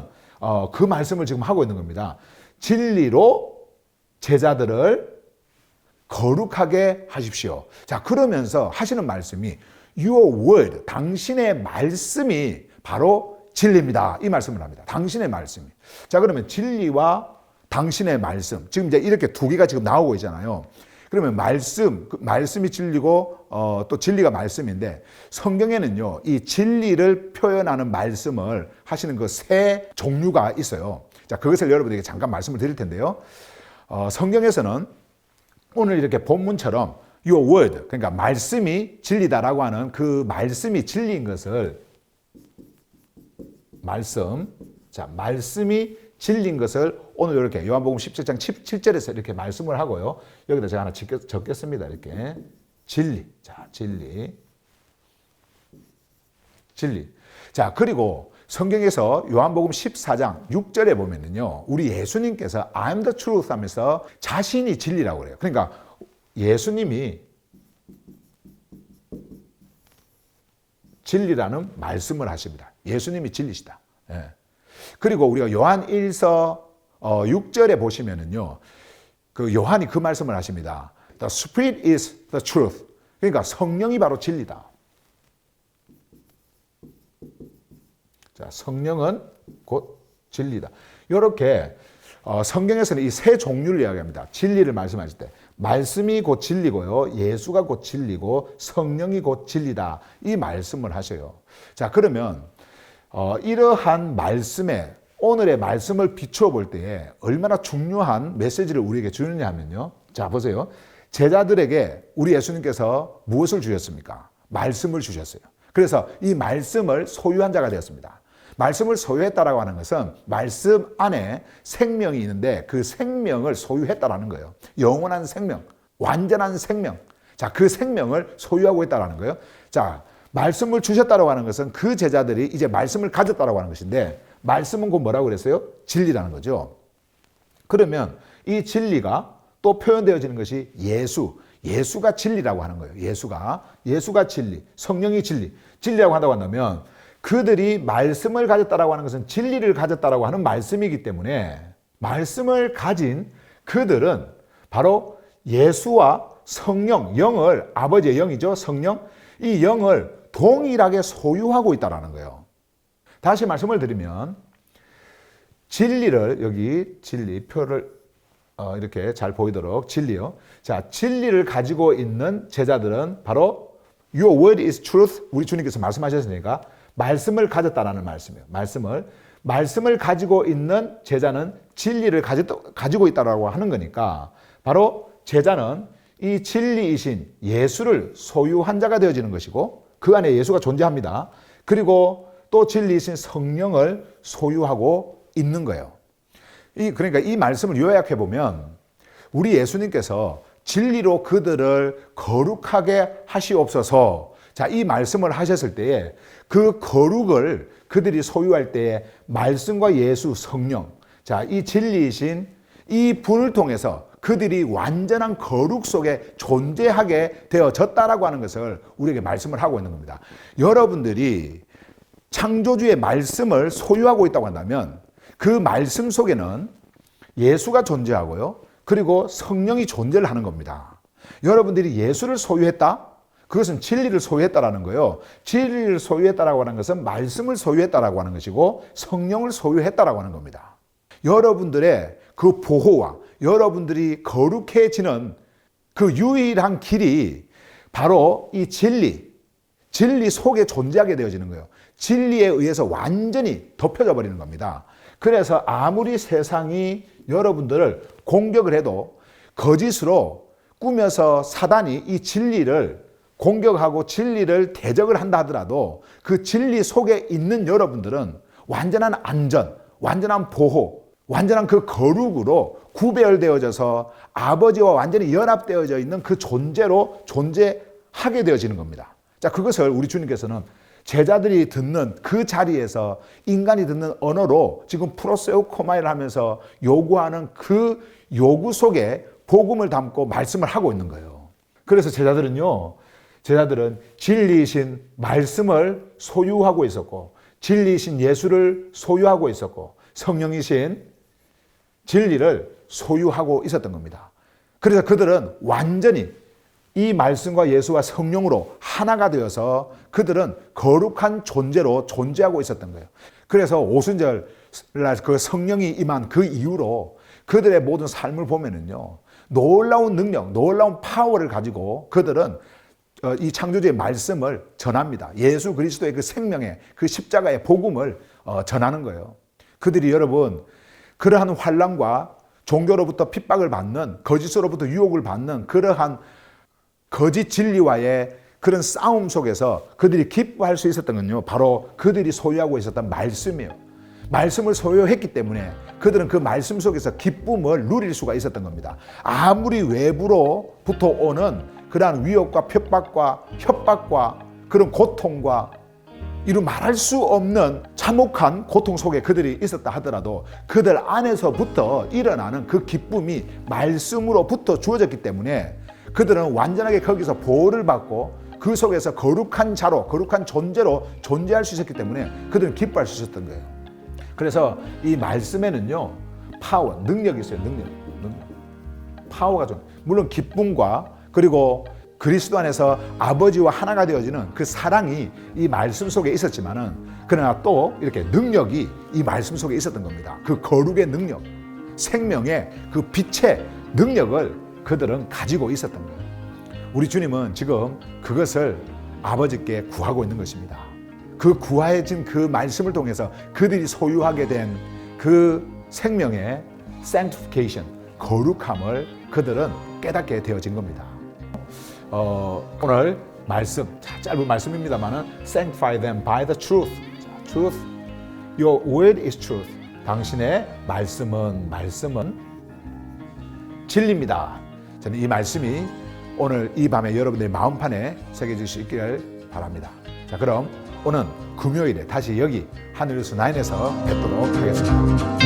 그 말씀을 지금 하고 있는 겁니다. 진리로 제자들을 거룩하게 하십시오. 자, 그러면서 하시는 말씀이 Your word, 당신의 말씀이 바로 진리입니다. 이 말씀을 합니다. 당신의 말씀이. 자, 그러면 진리와 당신의 말씀. 지금 이제 이렇게 두 개가 지금 나오고 있잖아요. 그러면 말씀이 진리고 또 진리가 말씀인데 성경에는요, 이 진리를 표현하는 말씀을 하시는 그 세 종류가 있어요. 자, 그것을 여러분에게 잠깐 말씀을 드릴 텐데요. 성경에서는 오늘 이렇게 본문처럼 your word, 그러니까 말씀이 진리다라고 하는 그 말씀이 진리인 것을 말씀이 진리인 것을 오늘 이렇게 요한복음 17장 17절에서 이렇게 말씀을 하고요. 여기다 제가 하나 적겠습니다. 이렇게 진리. 자, 진리. 자, 그리고 성경에서 요한복음 14장 6절에 보면은요, 우리 예수님께서 I'm the truth 하면서 자신이 진리라고 그래요. 그러니까 예수님이 진리라는 말씀을 하십니다. 예수님이 진리시다. 예. 그리고 우리가 요한 1서 6절에 보시면은요, 그 요한이 그 말씀을 하십니다. The Spirit is the truth. 그러니까 성령이 바로 진리다. 자, 성령은 곧 진리다. 이렇게 성경에서는 이 세 종류를 이야기합니다. 진리를 말씀하실 때 말씀이 곧 진리고요, 예수가 곧 진리고 성령이 곧 진리다, 이 말씀을 하셔요. 자, 그러면 이러한 말씀에 오늘의 말씀을 비추어 볼 때에 얼마나 중요한 메시지를 우리에게 주느냐 하면요, 자 보세요. 제자들에게 우리 예수님께서 무엇을 주셨습니까? 말씀을 주셨어요. 그래서 이 말씀을 소유한 자가 되었습니다. 말씀을 소유했다라고 하는 것은 말씀 안에 생명이 있는데 그 생명을 소유했다라는 거예요. 영원한 생명, 완전한 생명. 자, 그 생명을 소유하고 있다라는 거예요. 자, 말씀을 주셨다라고 하는 것은 그 제자들이 이제 말씀을 가졌다라고 하는 것인데, 말씀은 곧 뭐라고 그랬어요? 진리라는 거죠. 그러면 이 진리가 또 표현되어지는 것이 예수가 진리라고 하는 거예요. 예수가 진리, 성령이 진리라고 한다고 한다면 그들이 말씀을 가졌다라고 하는 것은 진리를 가졌다라고 하는 말씀이기 때문에 말씀을 가진 그들은 바로 예수와 성령, 영을, 아버지의 영이죠, 성령, 이 영을 동일하게 소유하고 있다는 거예요. 다시 말씀을 드리면 진리를, 여기 진리 표를 이렇게 잘 보이도록 진리요. 자, 진리를 가지고 있는 제자들은 바로 Your word is truth. 우리 주님께서 말씀하셨으니까 말씀을 가졌다라는 말씀이에요. 말씀을 가지고 있는 제자는 진리를 가지고 있다라고 하는 거니까 바로 제자는 이 진리이신 예수를 소유한 자가 되어지는 것이고 그 안에 예수가 존재합니다. 그리고 또 진리이신 성령을 소유하고 있는 거예요. 그러니까 이 말씀을 요약해 보면 우리 예수님께서 진리로 그들을 거룩하게 하시옵소서. 자, 이 말씀을 하셨을 때에 그 거룩을 그들이 소유할 때에 말씀과 예수, 성령, 자, 이 진리이신 이 분을 통해서 그들이 완전한 거룩 속에 존재하게 되어졌다라고 하는 것을 우리에게 말씀을 하고 있는 겁니다. 여러분들이 창조주의 말씀을 소유하고 있다고 한다면 그 말씀 속에는 예수가 존재하고요, 그리고 성령이 존재를 하는 겁니다. 여러분들이 예수를 소유했다? 그것은 진리를 소유했다라는 거예요. 진리를 소유했다라고 하는 것은 말씀을 소유했다라고 하는 것이고 성령을 소유했다라고 하는 겁니다. 여러분들의 그 보호와 여러분들이 거룩해지는 그 유일한 길이 바로 이 진리 속에 존재하게 되어지는 거예요. 진리에 의해서 완전히 덮여져 버리는 겁니다. 그래서 아무리 세상이 여러분들을 공격을 해도 거짓으로 꾸며서 사단이 이 진리를 공격하고 진리를 대적을 한다 하더라도 그 진리 속에 있는 여러분들은 완전한 안전, 완전한 보호, 완전한 그 거룩으로 구별되어져서 아버지와 완전히 연합되어져 있는 그 존재로 존재하게 되어지는 겁니다. 자, 그것을 우리 주님께서는 제자들이 듣는 그 자리에서 인간이 듣는 언어로 지금 프로세우코마이를 하면서 요구하는 그 요구 속에 복음을 담고 말씀을 하고 있는 거예요. 그래서 제자들은 진리이신 말씀을 소유하고 있었고 진리이신 예수를 소유하고 있었고 성령이신 진리를 소유하고 있었던 겁니다. 그래서 그들은 완전히 이 말씀과 예수와 성령으로 하나가 되어서 그들은 거룩한 존재로 존재하고 있었던 거예요. 그래서 오순절 그 성령이 임한 그 이후로 그들의 모든 삶을 보면은요, 놀라운 능력, 놀라운 파워를 가지고 그들은 이 창조주의 말씀을 전합니다. 예수 그리스도의 그 생명의 그 십자가의 복음을 전하는 거예요. 그들이 여러분 그러한 환난과 종교로부터 핍박을 받는, 거짓으로부터 유혹을 받는 그러한 거짓 진리와의 그런 싸움 속에서 그들이 기뻐할 수 있었던 건요, 바로 그들이 소유하고 있었던 말씀이에요. 말씀을 소유했기 때문에 그들은 그 말씀 속에서 기쁨을 누릴 수가 있었던 겁니다. 아무리 외부로부터 오는 그러한 위협과 핍박과 협박과 그런 고통과 이루 말할 수 없는 참혹한 고통 속에 그들이 있었다 하더라도 그들 안에서부터 일어나는 그 기쁨이 말씀으로부터 주어졌기 때문에 그들은 완전하게 거기서 보호를 받고 그 속에서 거룩한 자로, 거룩한 존재로 존재할 수 있었기 때문에 그들은 기뻐할 수 있었던 거예요. 그래서 이 말씀에는요, 파워, 능력이 있어요. 능력. 파워가 좀, 물론 기쁨과 그리고 그리스도 안에서 아버지와 하나가 되어지는 그 사랑이 이 말씀 속에 있었지만은, 그러나 또 이렇게 능력이 이 말씀 속에 있었던 겁니다. 그 거룩의 능력, 생명의 그 빛의 능력을 그들은 가지고 있었던 거예요. 우리 주님은 지금 그것을 아버지께 구하고 있는 것입니다. 그 구하여진 그 말씀을 통해서 그들이 소유하게 된 그 생명의 sanctification, 거룩함을 그들은 깨닫게 되어진 겁니다. 오늘 말씀, 짧은 말씀입니다만은 sanctify them by the truth. truth, your word is truth. 당신의 말씀은 진리입니다. 저는 이 말씀이 오늘 이 밤에 여러분들의 마음판에 새겨질 수 있기를 바랍니다. 자, 그럼 오늘 금요일에 다시 여기 하늘뉴스 9에서 뵙도록 하겠습니다.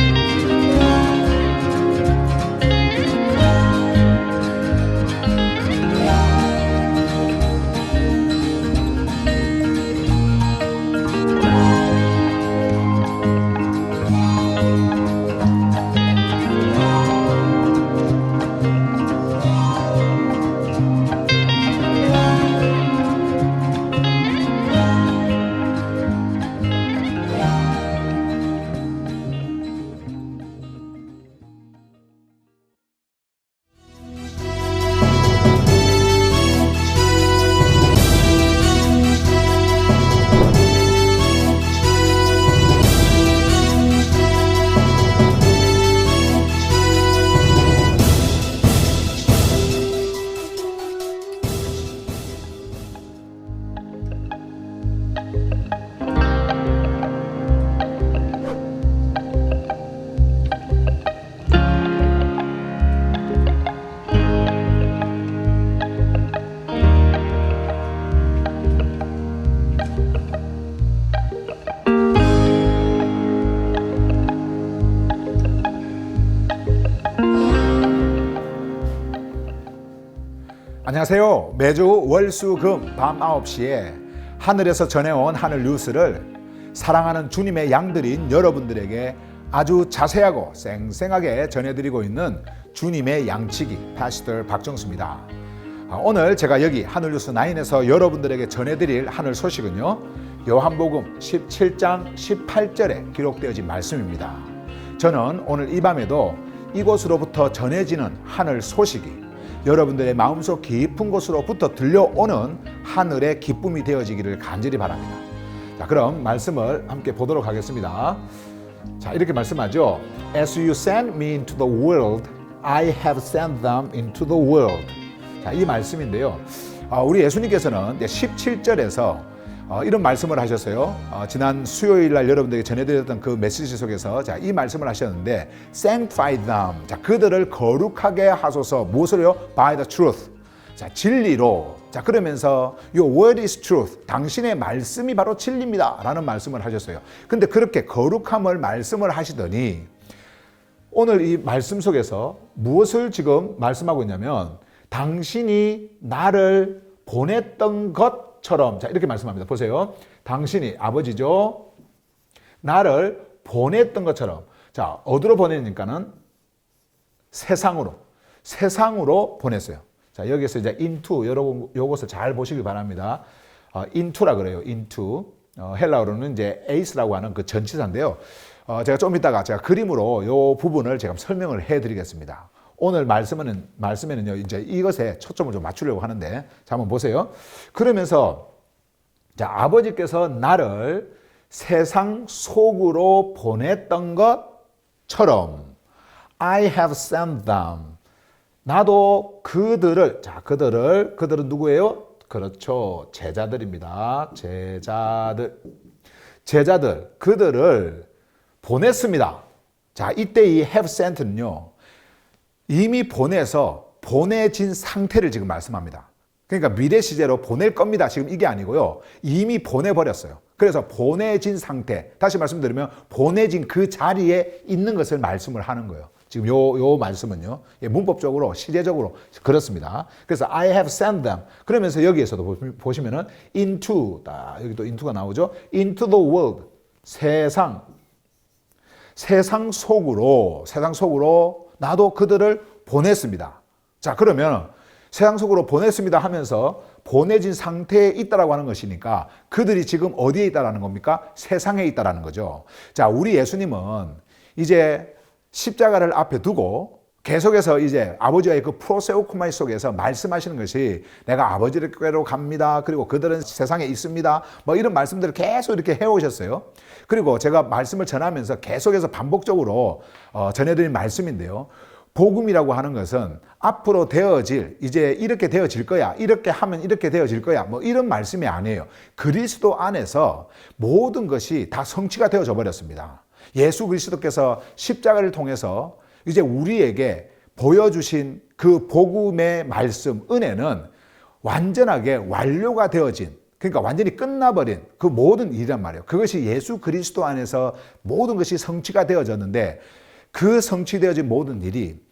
안녕하세요. 매주 월수금 밤 9시에 하늘에서 전해온 하늘 뉴스를 사랑하는 주님의 양들인 여러분들에게 아주 자세하고 생생하게 전해드리고 있는 주님의 양치기 파스터 박정수입니다. 오늘 제가 여기 하늘 뉴스 9에서 여러분들에게 전해드릴 하늘 소식은요, 요한복음 17장 18절에 기록되어진 말씀입니다. 저는 오늘 이 밤에도 이곳으로부터 전해지는 하늘 소식이 여러분들의 마음속 깊은 곳으로부터 들려오는 하늘의 기쁨이 되어지기를 간절히 바랍니다. 자, 그럼 말씀을 함께 보도록 하겠습니다. 자, 이렇게 말씀하죠. As you send me into the world, I have sent them into the world. 자, 이 말씀인데요. 우리 예수님께서는 17절에서 이런 말씀을 하셨어요. 지난 수요일 날 여러분들에게 전해드렸던 그 메시지 속에서 자, 이 말씀을 하셨는데 sanctify them. 자, 그들을 거룩하게 하소서. 무엇을요? by the truth. 자, 진리로. 자, 그러면서 your word is truth. 당신의 말씀이 바로 진리입니다. 라는 말씀을 하셨어요. 근데 그렇게 거룩함을 말씀을 하시더니 오늘 이 말씀 속에서 무엇을 지금 말씀하고 있냐면 당신이 나를 보냈던 것처럼, 자, 이렇게 말씀합니다. 보세요. 당신이, 아버지죠, 나를 보냈던 것처럼. 자, 어디로 보내니까는 세상으로 보냈어요. 자, 여기서 이제 into, 여러분 요것을 잘 보시기 바랍니다. into라 그래요. into. 헬라어로는 이제 eis라고 하는 그 전치사인데요. 제가 좀 이따가 제가 그림으로 요 부분을 제가 설명을 해 드리겠습니다. 오늘 말씀에는요, 이제 이것에 초점을 좀 맞추려고 하는데, 자, 한번 보세요. 그러면서, 자, 아버지께서 나를 세상 속으로 보냈던 것처럼, I have sent them. 나도 그들은 누구예요? 그렇죠. 제자들입니다. 제자들, 그들을 보냈습니다. 자, 이때 이 have sent는요, 이미 보내진 상태를 지금 말씀합니다. 그러니까 미래 시제로 보낼 겁니다. 지금 이게 아니고요. 이미 보내버렸어요. 그래서 보내진 상태, 다시 말씀드리면 보내진 그 자리에 있는 것을 말씀을 하는 거예요. 지금 요 말씀은요, 문법적으로, 시제적으로 그렇습니다. 그래서 I have sent them. 그러면서 여기에서도 보시면은 into, 여기 또 into가 나오죠. into the world. 세상 속으로 나도 그들을 보냈습니다. 자, 그러면 세상 속으로 보냈습니다 하면서 보내진 상태에 있다라고 하는 것이니까 그들이 지금 어디에 있다라는 겁니까? 세상에 있다라는 거죠. 자, 우리 예수님은 이제 십자가를 앞에 두고 계속해서 이제 아버지와의 그 프로세오코마이 속에서 말씀하시는 것이 내가 아버지께로 갑니다. 그리고 그들은 세상에 있습니다. 뭐 이런 말씀들을 계속 이렇게 해오셨어요. 그리고 제가 말씀을 전하면서 계속해서 반복적으로 전해드린 말씀인데요. 복음이라고 하는 것은 앞으로 이제 이렇게 되어질 거야. 이렇게 하면 이렇게 되어질 거야. 뭐 이런 말씀이 아니에요. 그리스도 안에서 모든 것이 다 성취가 되어져 버렸습니다. 예수 그리스도께서 십자가를 통해서 이제 우리에게 보여주신 그 복음의 말씀, 은혜는 완전하게 완료가 되어진, 그러니까 완전히 끝나버린 그 모든 일이란 말이에요. 그것이 예수 그리스도 안에서 모든 것이 성취가 되어졌는데 그 성취되어진 모든 일이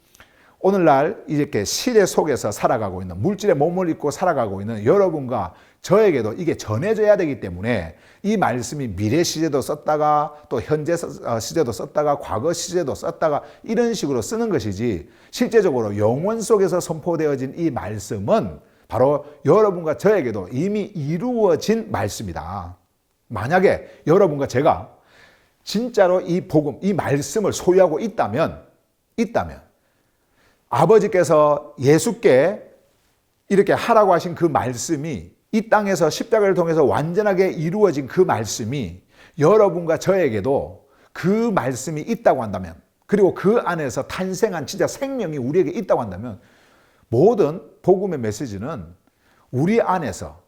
오늘날 이렇게 시대 속에서 살아가고 있는, 물질의 몸을 입고 살아가고 있는 여러분과 저에게도 이게 전해져야 되기 때문에 이 말씀이 미래 시제도 썼다가 또 현재 시제도 썼다가 과거 시제도 썼다가 이런 식으로 쓰는 것이지, 실제적으로 영원 속에서 선포되어진 이 말씀은 바로 여러분과 저에게도 이미 이루어진 말씀이다. 만약에 여러분과 제가 진짜로 이 복음, 이 말씀을 소유하고 있다면 아버지께서 예수께 이렇게 하라고 하신 그 말씀이 이 땅에서 십자가를 통해서 완전하게 이루어진 그 말씀이 여러분과 저에게도 그 말씀이 있다고 한다면, 그리고 그 안에서 탄생한 진짜 생명이 우리에게 있다고 한다면, 모든 복음의 메시지는 우리 안에서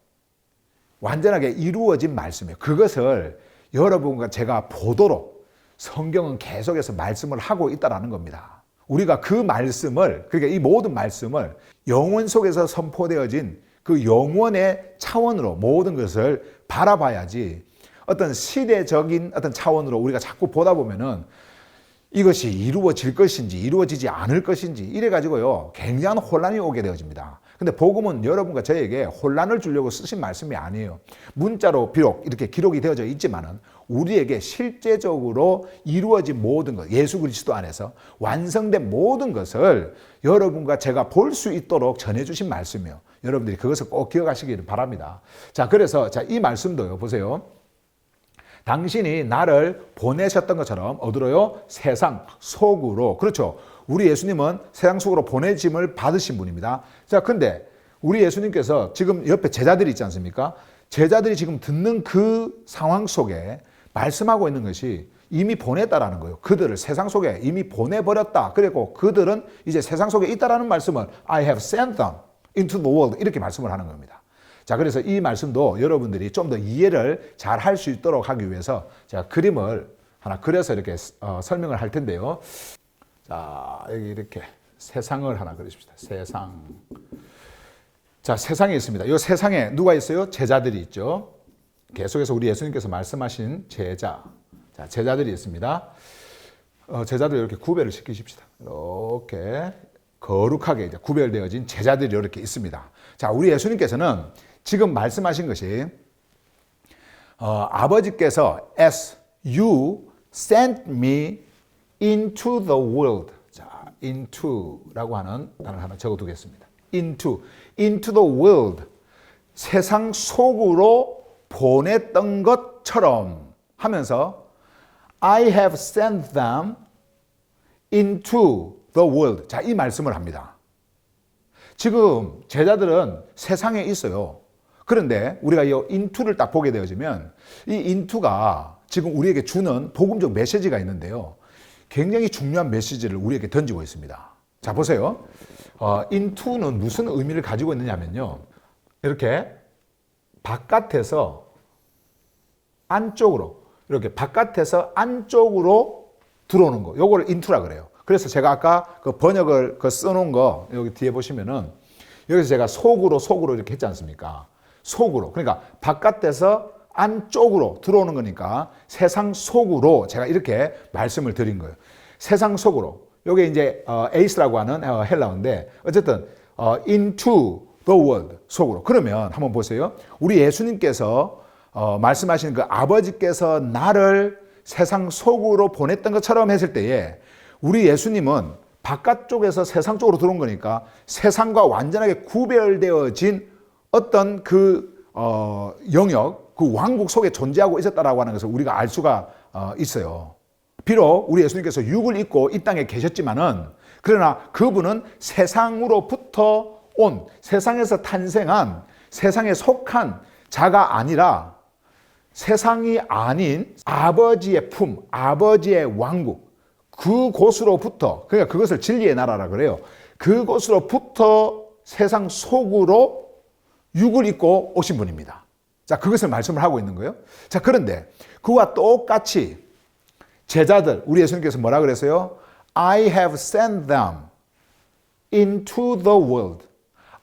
완전하게 이루어진 말씀이에요. 그것을 여러분과 제가 보도록 성경은 계속해서 말씀을 하고 있다는 겁니다. 우리가 그 말씀을, 그러니까 이 모든 말씀을 영원 속에서 선포되어진 그 영원의 차원으로 모든 것을 바라봐야지, 어떤 시대적인 어떤 차원으로 우리가 자꾸 보다 보면은 이것이 이루어질 것인지 이루어지지 않을 것인지 이래가지고요, 굉장한 혼란이 오게 되어집니다. 근데 복음은 여러분과 저에게 혼란을 주려고 쓰신 말씀이 아니에요. 문자로 비록 이렇게 기록이 되어져 있지만은 우리에게 실제적으로 이루어진 모든 것, 예수 그리스도 안에서 완성된 모든 것을 여러분과 제가 볼 수 있도록 전해주신 말씀이에요. 여러분들이 그것을 꼭 기억하시기를 바랍니다. 자, 그래서 이 말씀도요, 보세요. 당신이 나를 보내셨던 것처럼 어디로요? 세상 속으로. 그렇죠. 우리 예수님은 세상 속으로 보내짐을 받으신 분입니다. 자, 근데 우리 예수님께서 지금 옆에 제자들이 있지 않습니까? 제자들이 지금 듣는 그 상황 속에 말씀하고 있는 것이 이미 보냈다라는 거예요. 그들을 세상 속에 이미 보내버렸다. 그리고 그들은 이제 세상 속에 있다라는 말씀을 I have sent them into the world, 이렇게 말씀을 하는 겁니다. 자, 그래서 이 말씀도 여러분들이 좀 더 이해를 잘 할 수 있도록 하기 위해서 제가 그림을 하나 그려서 이렇게 설명을 할 텐데요. 자, 여기 이렇게 세상을 하나 그리십시다. 세상. 자, 세상에 있습니다. 이 세상에 누가 있어요? 제자들이 있죠. 계속해서 우리 예수님께서 말씀하신 제자. 자, 제자들이 있습니다. 제자들 이렇게 구별을 시키십시다. 이렇게 거룩하게 이제 구별되어진 제자들이 이렇게 있습니다. 자, 우리 예수님께서는 지금 말씀하신 것이 아버지께서 as you sent me into the world. 자, into라고 하는 단어를 하나 적어두겠습니다. into the world. 세상 속으로 보냈던 것처럼 하면서 I have sent them into the world. 자, 이 말씀을 합니다. 지금 제자들은 세상에 있어요. 그런데 우리가 이 into를 딱 보게 되어지면 이 into가 지금 우리에게 주는 복음적 메시지가 있는데요. 굉장히 중요한 메시지를 우리에게 던지고 있습니다. 자, 보세요. into는 무슨 의미를 가지고 있느냐면요. 이렇게 바깥에서 안쪽으로, 이렇게 바깥에서 안쪽으로 들어오는 거. 요거를 into라 그래요. 그래서 제가 아까 그 번역을 써놓은 거 여기 뒤에 보시면은 여기서 제가 속으로 이렇게 했지 않습니까? 속으로. 그러니까 바깥에서 안쪽으로 들어오는 거니까 세상 속으로 제가 이렇게 말씀을 드린 거예요. 세상 속으로. 요게 이제 에이스라고 하는 헬라어인데 어쨌든 into the world 속으로. 그러면 한번 보세요. 우리 예수님께서 말씀하시는 그 아버지께서 나를 세상 속으로 보냈던 것처럼 했을 때에 우리 예수님은 바깥쪽에서 세상 쪽으로 들어온 거니까 세상과 완전하게 구별되어진 어떤 그 영역, 그 왕국 속에 존재하고 있었다라고 하는 것을 우리가 알 수가 있어요. 비록 우리 예수님께서 육을 입고 이 땅에 계셨지만은 그러나 그분은 세상으로부터 온, 세상에서 탄생한, 세상에 속한 자가 아니라 세상이 아닌 아버지의 품, 아버지의 왕국, 그곳으로부터, 그러니까 그것을 진리의 나라라 그래요. 그곳으로부터 세상 속으로 육을 입고 오신 분입니다. 자, 그것을 말씀을 하고 있는 거예요. 자, 그런데 그와 똑같이 제자들, 우리 예수님께서 뭐라 그랬어요? I have sent them into the world.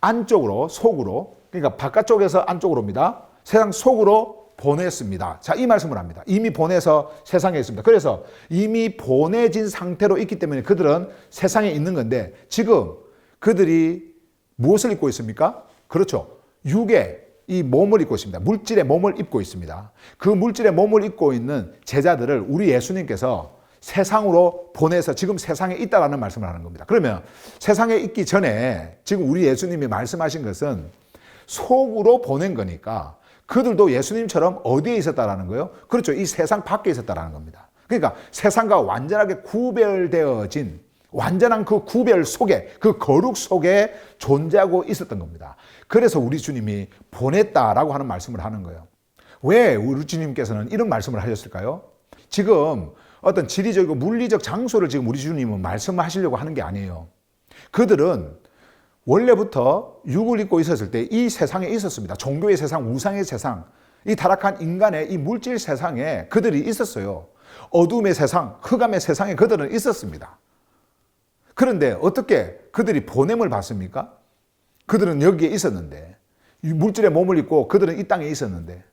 안쪽으로, 속으로, 그러니까 바깥쪽에서 안쪽으로입니다. 세상 속으로 보냈습니다. 자, 이 말씀을 합니다. 이미 보내서 세상에 있습니다. 그래서 이미 보내진 상태로 있기 때문에 그들은 세상에 있는 건데 지금 그들이 무엇을 입고 있습니까? 그렇죠. 육의 이 몸을 입고 있습니다. 물질의 몸을 입고 있습니다. 그 물질의 몸을 입고 있는 제자들을 우리 예수님께서 세상으로 보내서 지금 세상에 있다라는 말씀을 하는 겁니다. 그러면 세상에 있기 전에 지금 우리 예수님이 말씀하신 것은 속으로 보낸 거니까 그들도 예수님처럼 어디에 있었다라는 거예요? 그렇죠. 이 세상 밖에 있었다라는 겁니다. 그러니까 세상과 완전하게 구별되어진 완전한 그 구별 속에, 그 거룩 속에 존재하고 있었던 겁니다. 그래서 우리 주님이 보냈다라고 하는 말씀을 하는 거예요. 왜 우리 주님께서는 이런 말씀을 하셨을까요? 지금 어떤 지리적이고 물리적 장소를 지금 우리 주님은 말씀하시려고 하는 게 아니에요. 그들은 원래부터 육을 입고 있었을 때 이 세상에 있었습니다. 종교의 세상, 우상의 세상, 이 타락한 인간의 이 물질 세상에 그들이 있었어요. 어둠의 세상, 흑암의 세상에 그들은 있었습니다. 그런데 어떻게 그들이 보냄을 받습니까? 그들은 여기에 있었는데, 물질의 몸을 입고 그들은 이 땅에 있었는데,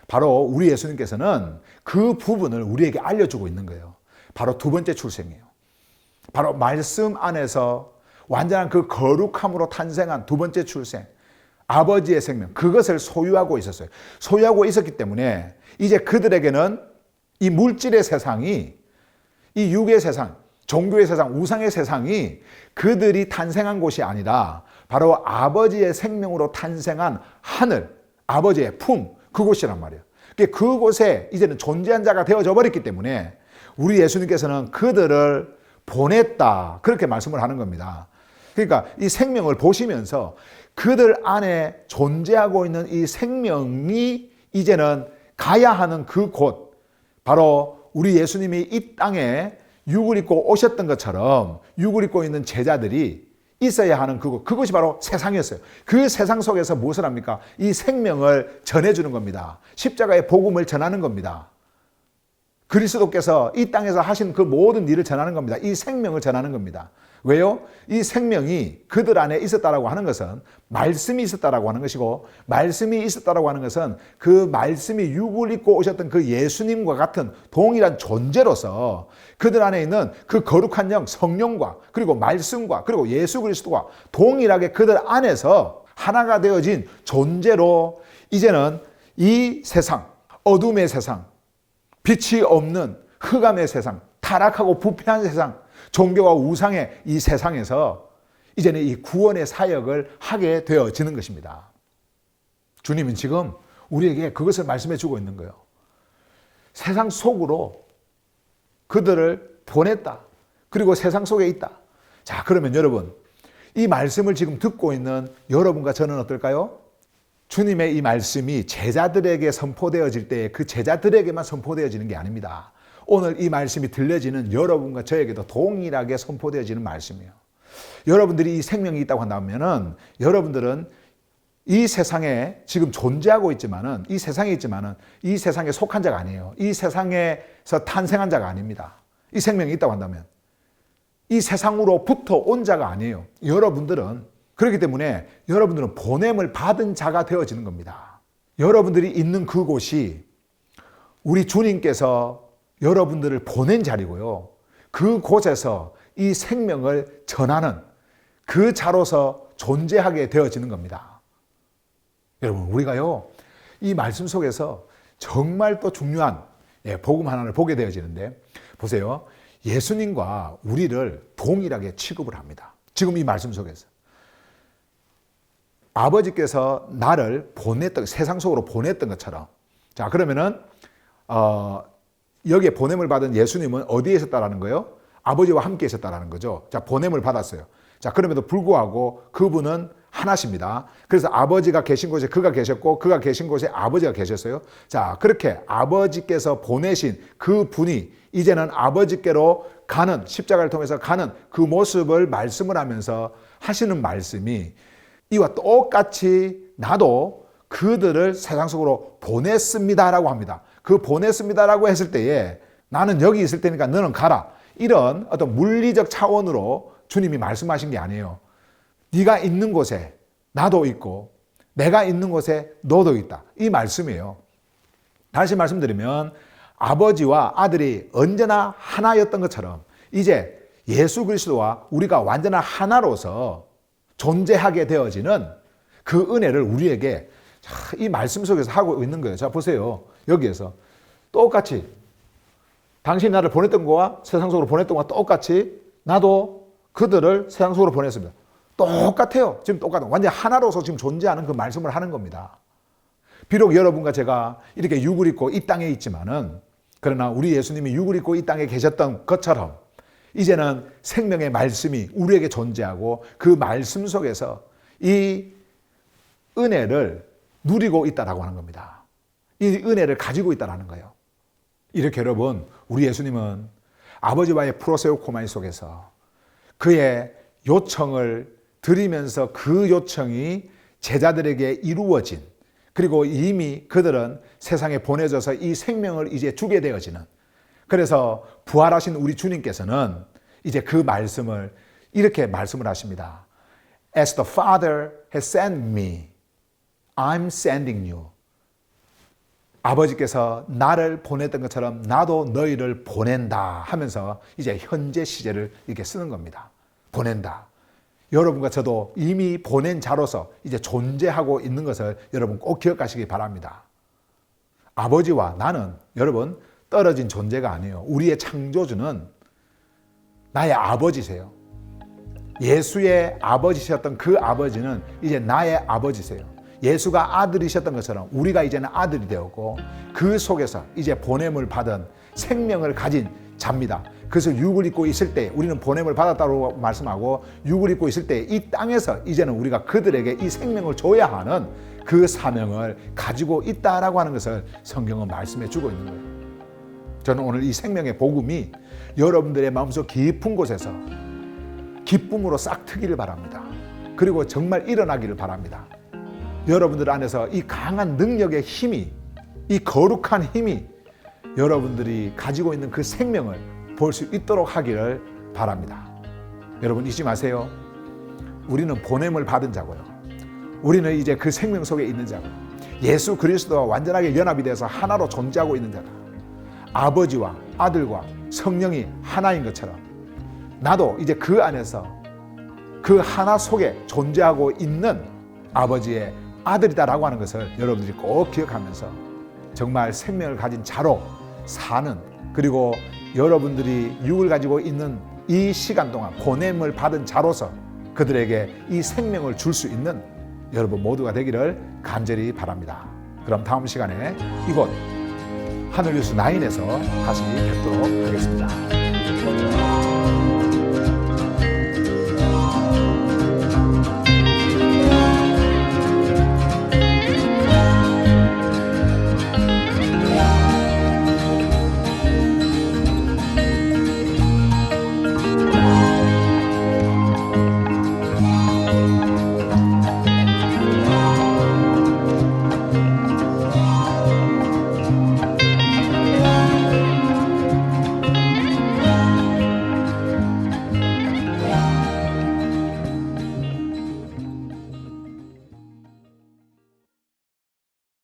바로 우리 예수님께서는 그 부분을 우리에게 알려주고 있는 거예요. 바로 두 번째 출생이에요. 바로 말씀 안에서 완전한 그 거룩함으로 탄생한 두 번째 출생, 아버지의 생명, 그것을 소유하고 있었어요. 소유하고 있었기 때문에 이제 그들에게는 이 물질의 세상이, 이 육의 세상, 종교의 세상, 우상의 세상이 그들이 탄생한 곳이 아니라 바로 아버지의 생명으로 탄생한 하늘, 아버지의 품, 그곳이란 말이에요. 그곳에 이제는 존재한 자가 되어져 버렸기 때문에 우리 예수님께서는 그들을 보냈다, 그렇게 말씀을 하는 겁니다. 그러니까 이 생명을 보시면서 그들 안에 존재하고 있는 이 생명이 이제는 가야 하는 그 곳, 바로 우리 예수님이 이 땅에 육을 입고 오셨던 것처럼 육을 입고 있는 제자들이 있어야 하는 그곳, 그것이 바로 세상이었어요. 그 세상 속에서 무엇을 합니까? 이 생명을 전해주는 겁니다. 십자가의 복음을 전하는 겁니다. 그리스도께서 이 땅에서 하신 그 모든 일을 전하는 겁니다. 이 생명을 전하는 겁니다. 왜요? 이 생명이 그들 안에 있었다라고 하는 것은 말씀이 있었다라고 하는 것이고, 말씀이 있었다라고 하는 것은 그 말씀이 육을 입고 오셨던 그 예수님과 같은 동일한 존재로서 그들 안에 있는 그 거룩한 영, 성령과 그리고 말씀과 그리고 예수 그리스도와 동일하게 그들 안에서 하나가 되어진 존재로 이제는 이 세상, 어둠의 세상, 빛이 없는 흑암의 세상, 타락하고 부패한 세상, 종교와 우상의 이 세상에서 이제는 이 구원의 사역을 하게 되어지는 것입니다. 주님은 지금 우리에게 그것을 말씀해 주고 있는 거예요. 세상 속으로 그들을 보냈다. 그리고 세상 속에 있다. 자, 그러면 여러분, 이 말씀을 지금 듣고 있는 여러분과 저는 어떨까요? 주님의 이 말씀이 제자들에게 선포되어질 때 그 제자들에게만 선포되어지는 게 아닙니다. 오늘 이 말씀이 들려지는 여러분과 저에게도 동일하게 선포되어지는 말씀이에요. 여러분들이 이 생명이 있다고 한다면은 여러분들은 이 세상에 지금 존재하고 있지만은 이 세상에 속한 자가 아니에요. 이 세상에서 탄생한 자가 아닙니다. 이 생명이 있다고 한다면 이 세상으로부터 온 자가 아니에요. 여러분들은 그렇기 때문에 여러분들은 보냄을 받은 자가 되어지는 겁니다. 여러분들이 있는 그곳이 우리 주님께서 여러분들을 보낸 자리고요. 그곳에서 이 생명을 전하는 그 자로서 존재하게 되어지는 겁니다. 여러분, 우리가요, 이 말씀 속에서 정말 또 중요한 복음 하나를 보게 되어지는데, 보세요. 예수님과 우리를 동일하게 취급을 합니다. 지금 이 말씀 속에서. 아버지께서 나를 세상 속으로 보냈던 것처럼. 자, 그러면은, 여기에 보냄을 받은 예수님은 어디에 있었다라는 거예요? 아버지와 함께 있었다라는 거죠. 자, 보냄을 받았어요. 자, 그럼에도 불구하고 그분은 하나십니다. 그래서 아버지가 계신 곳에 그가 계셨고 그가 계신 곳에 아버지가 계셨어요. 자, 그렇게 아버지께서 보내신 그 분이 이제는 아버지께로 가는, 십자가를 통해서 가는 그 모습을 말씀을 하면서 하시는 말씀이 이와 똑같이 나도 그들을 세상 속으로 보냈습니다라고 합니다. 그 보냈습니다라고 했을 때에 나는 여기 있을 테니까 너는 가라. 이런 어떤 물리적 차원으로 주님이 말씀하신 게 아니에요. 네가 있는 곳에 나도 있고 내가 있는 곳에 너도 있다. 이 말씀이에요. 다시 말씀드리면 아버지와 아들이 언제나 하나였던 것처럼 이제 예수 그리스도와 우리가 완전한 하나로서 존재하게 되어지는 그 은혜를 우리에게 이 말씀 속에서 하고 있는 거예요. 자, 보세요. 여기에서 똑같이 당신이 나를 보냈던 거와 세상 속으로 보냈던 거와 똑같이 나도 그들을 세상 속으로 보냈습니다. 똑같아요. 지금 똑같아요. 완전 하나로서 지금 존재하는 그 말씀을 하는 겁니다. 비록 여러분과 제가 이렇게 육을 입고 이 땅에 있지만은, 그러나 우리 예수님이 육을 입고 이 땅에 계셨던 것처럼 이제는 생명의 말씀이 우리에게 존재하고 그 말씀 속에서 이 은혜를 누리고 있다라고 하는 겁니다. 이 은혜를 가지고 있다라는 거예요. 이렇게 여러분, 우리 예수님은 아버지와의 프로세오코마이 속에서 그의 요청을 드리면서 그 요청이 제자들에게 이루어진, 그리고 이미 그들은 세상에 보내져서 이 생명을 이제 주게 되어지는, 그래서 부활하신 우리 주님께서는 이제 그 말씀을 이렇게 말씀을 하십니다. As the Father has sent me, I'm sending you. 아버지께서 나를 보냈던 것처럼 나도 너희를 보낸다 하면서 이제 현재 시제를 이렇게 쓰는 겁니다. 보낸다. 여러분과 저도 이미 보낸 자로서 이제 존재하고 있는 것을 여러분 꼭 기억하시기 바랍니다. 아버지와 나는 여러분 떨어진 존재가 아니에요. 우리의 창조주는 나의 아버지세요. 예수의 아버지셨던 그 아버지는 이제 나의 아버지세요. 예수가 아들이셨던 것처럼 우리가 이제는 아들이 되었고 그 속에서 이제 보냄을 받은 생명을 가진 자입니다. 그래서 육을 입고 있을 때 우리는 보냄을 받았다고 말씀하고, 육을 입고 있을 때 이 땅에서 이제는 우리가 그들에게 이 생명을 줘야 하는 그 사명을 가지고 있다라고 하는 것을 성경은 말씀해 주고 있는 거예요. 저는 오늘 이 생명의 복음이 여러분들의 마음속 깊은 곳에서 기쁨으로 싹 트기를 바랍니다. 그리고 정말 일어나기를 바랍니다. 여러분들 안에서 이 강한 능력의 힘이, 이 거룩한 힘이 여러분들이 가지고 있는 그 생명을 볼 수 있도록 하기를 바랍니다. 여러분 잊지 마세요. 우리는 보냄을 받은 자고요. 우리는 이제 그 생명 속에 있는 자고, 예수 그리스도와 완전하게 연합이 돼서 하나로 존재하고 있는 자다. 아버지와 아들과 성령이 하나인 것처럼 나도 이제 그 안에서 그 하나 속에 존재하고 있는 아버지의 아들이다라고 하는 것을 여러분들이 꼭 기억하면서 정말 생명을 가진 자로 사는, 그리고 여러분들이 육을 가지고 있는 이 시간 동안 보냄을 받은 자로서 그들에게 이 생명을 줄 수 있는 여러분 모두가 되기를 간절히 바랍니다. 그럼 다음 시간에 이곳 하늘뉴스 9에서 다시 뵙도록 하겠습니다.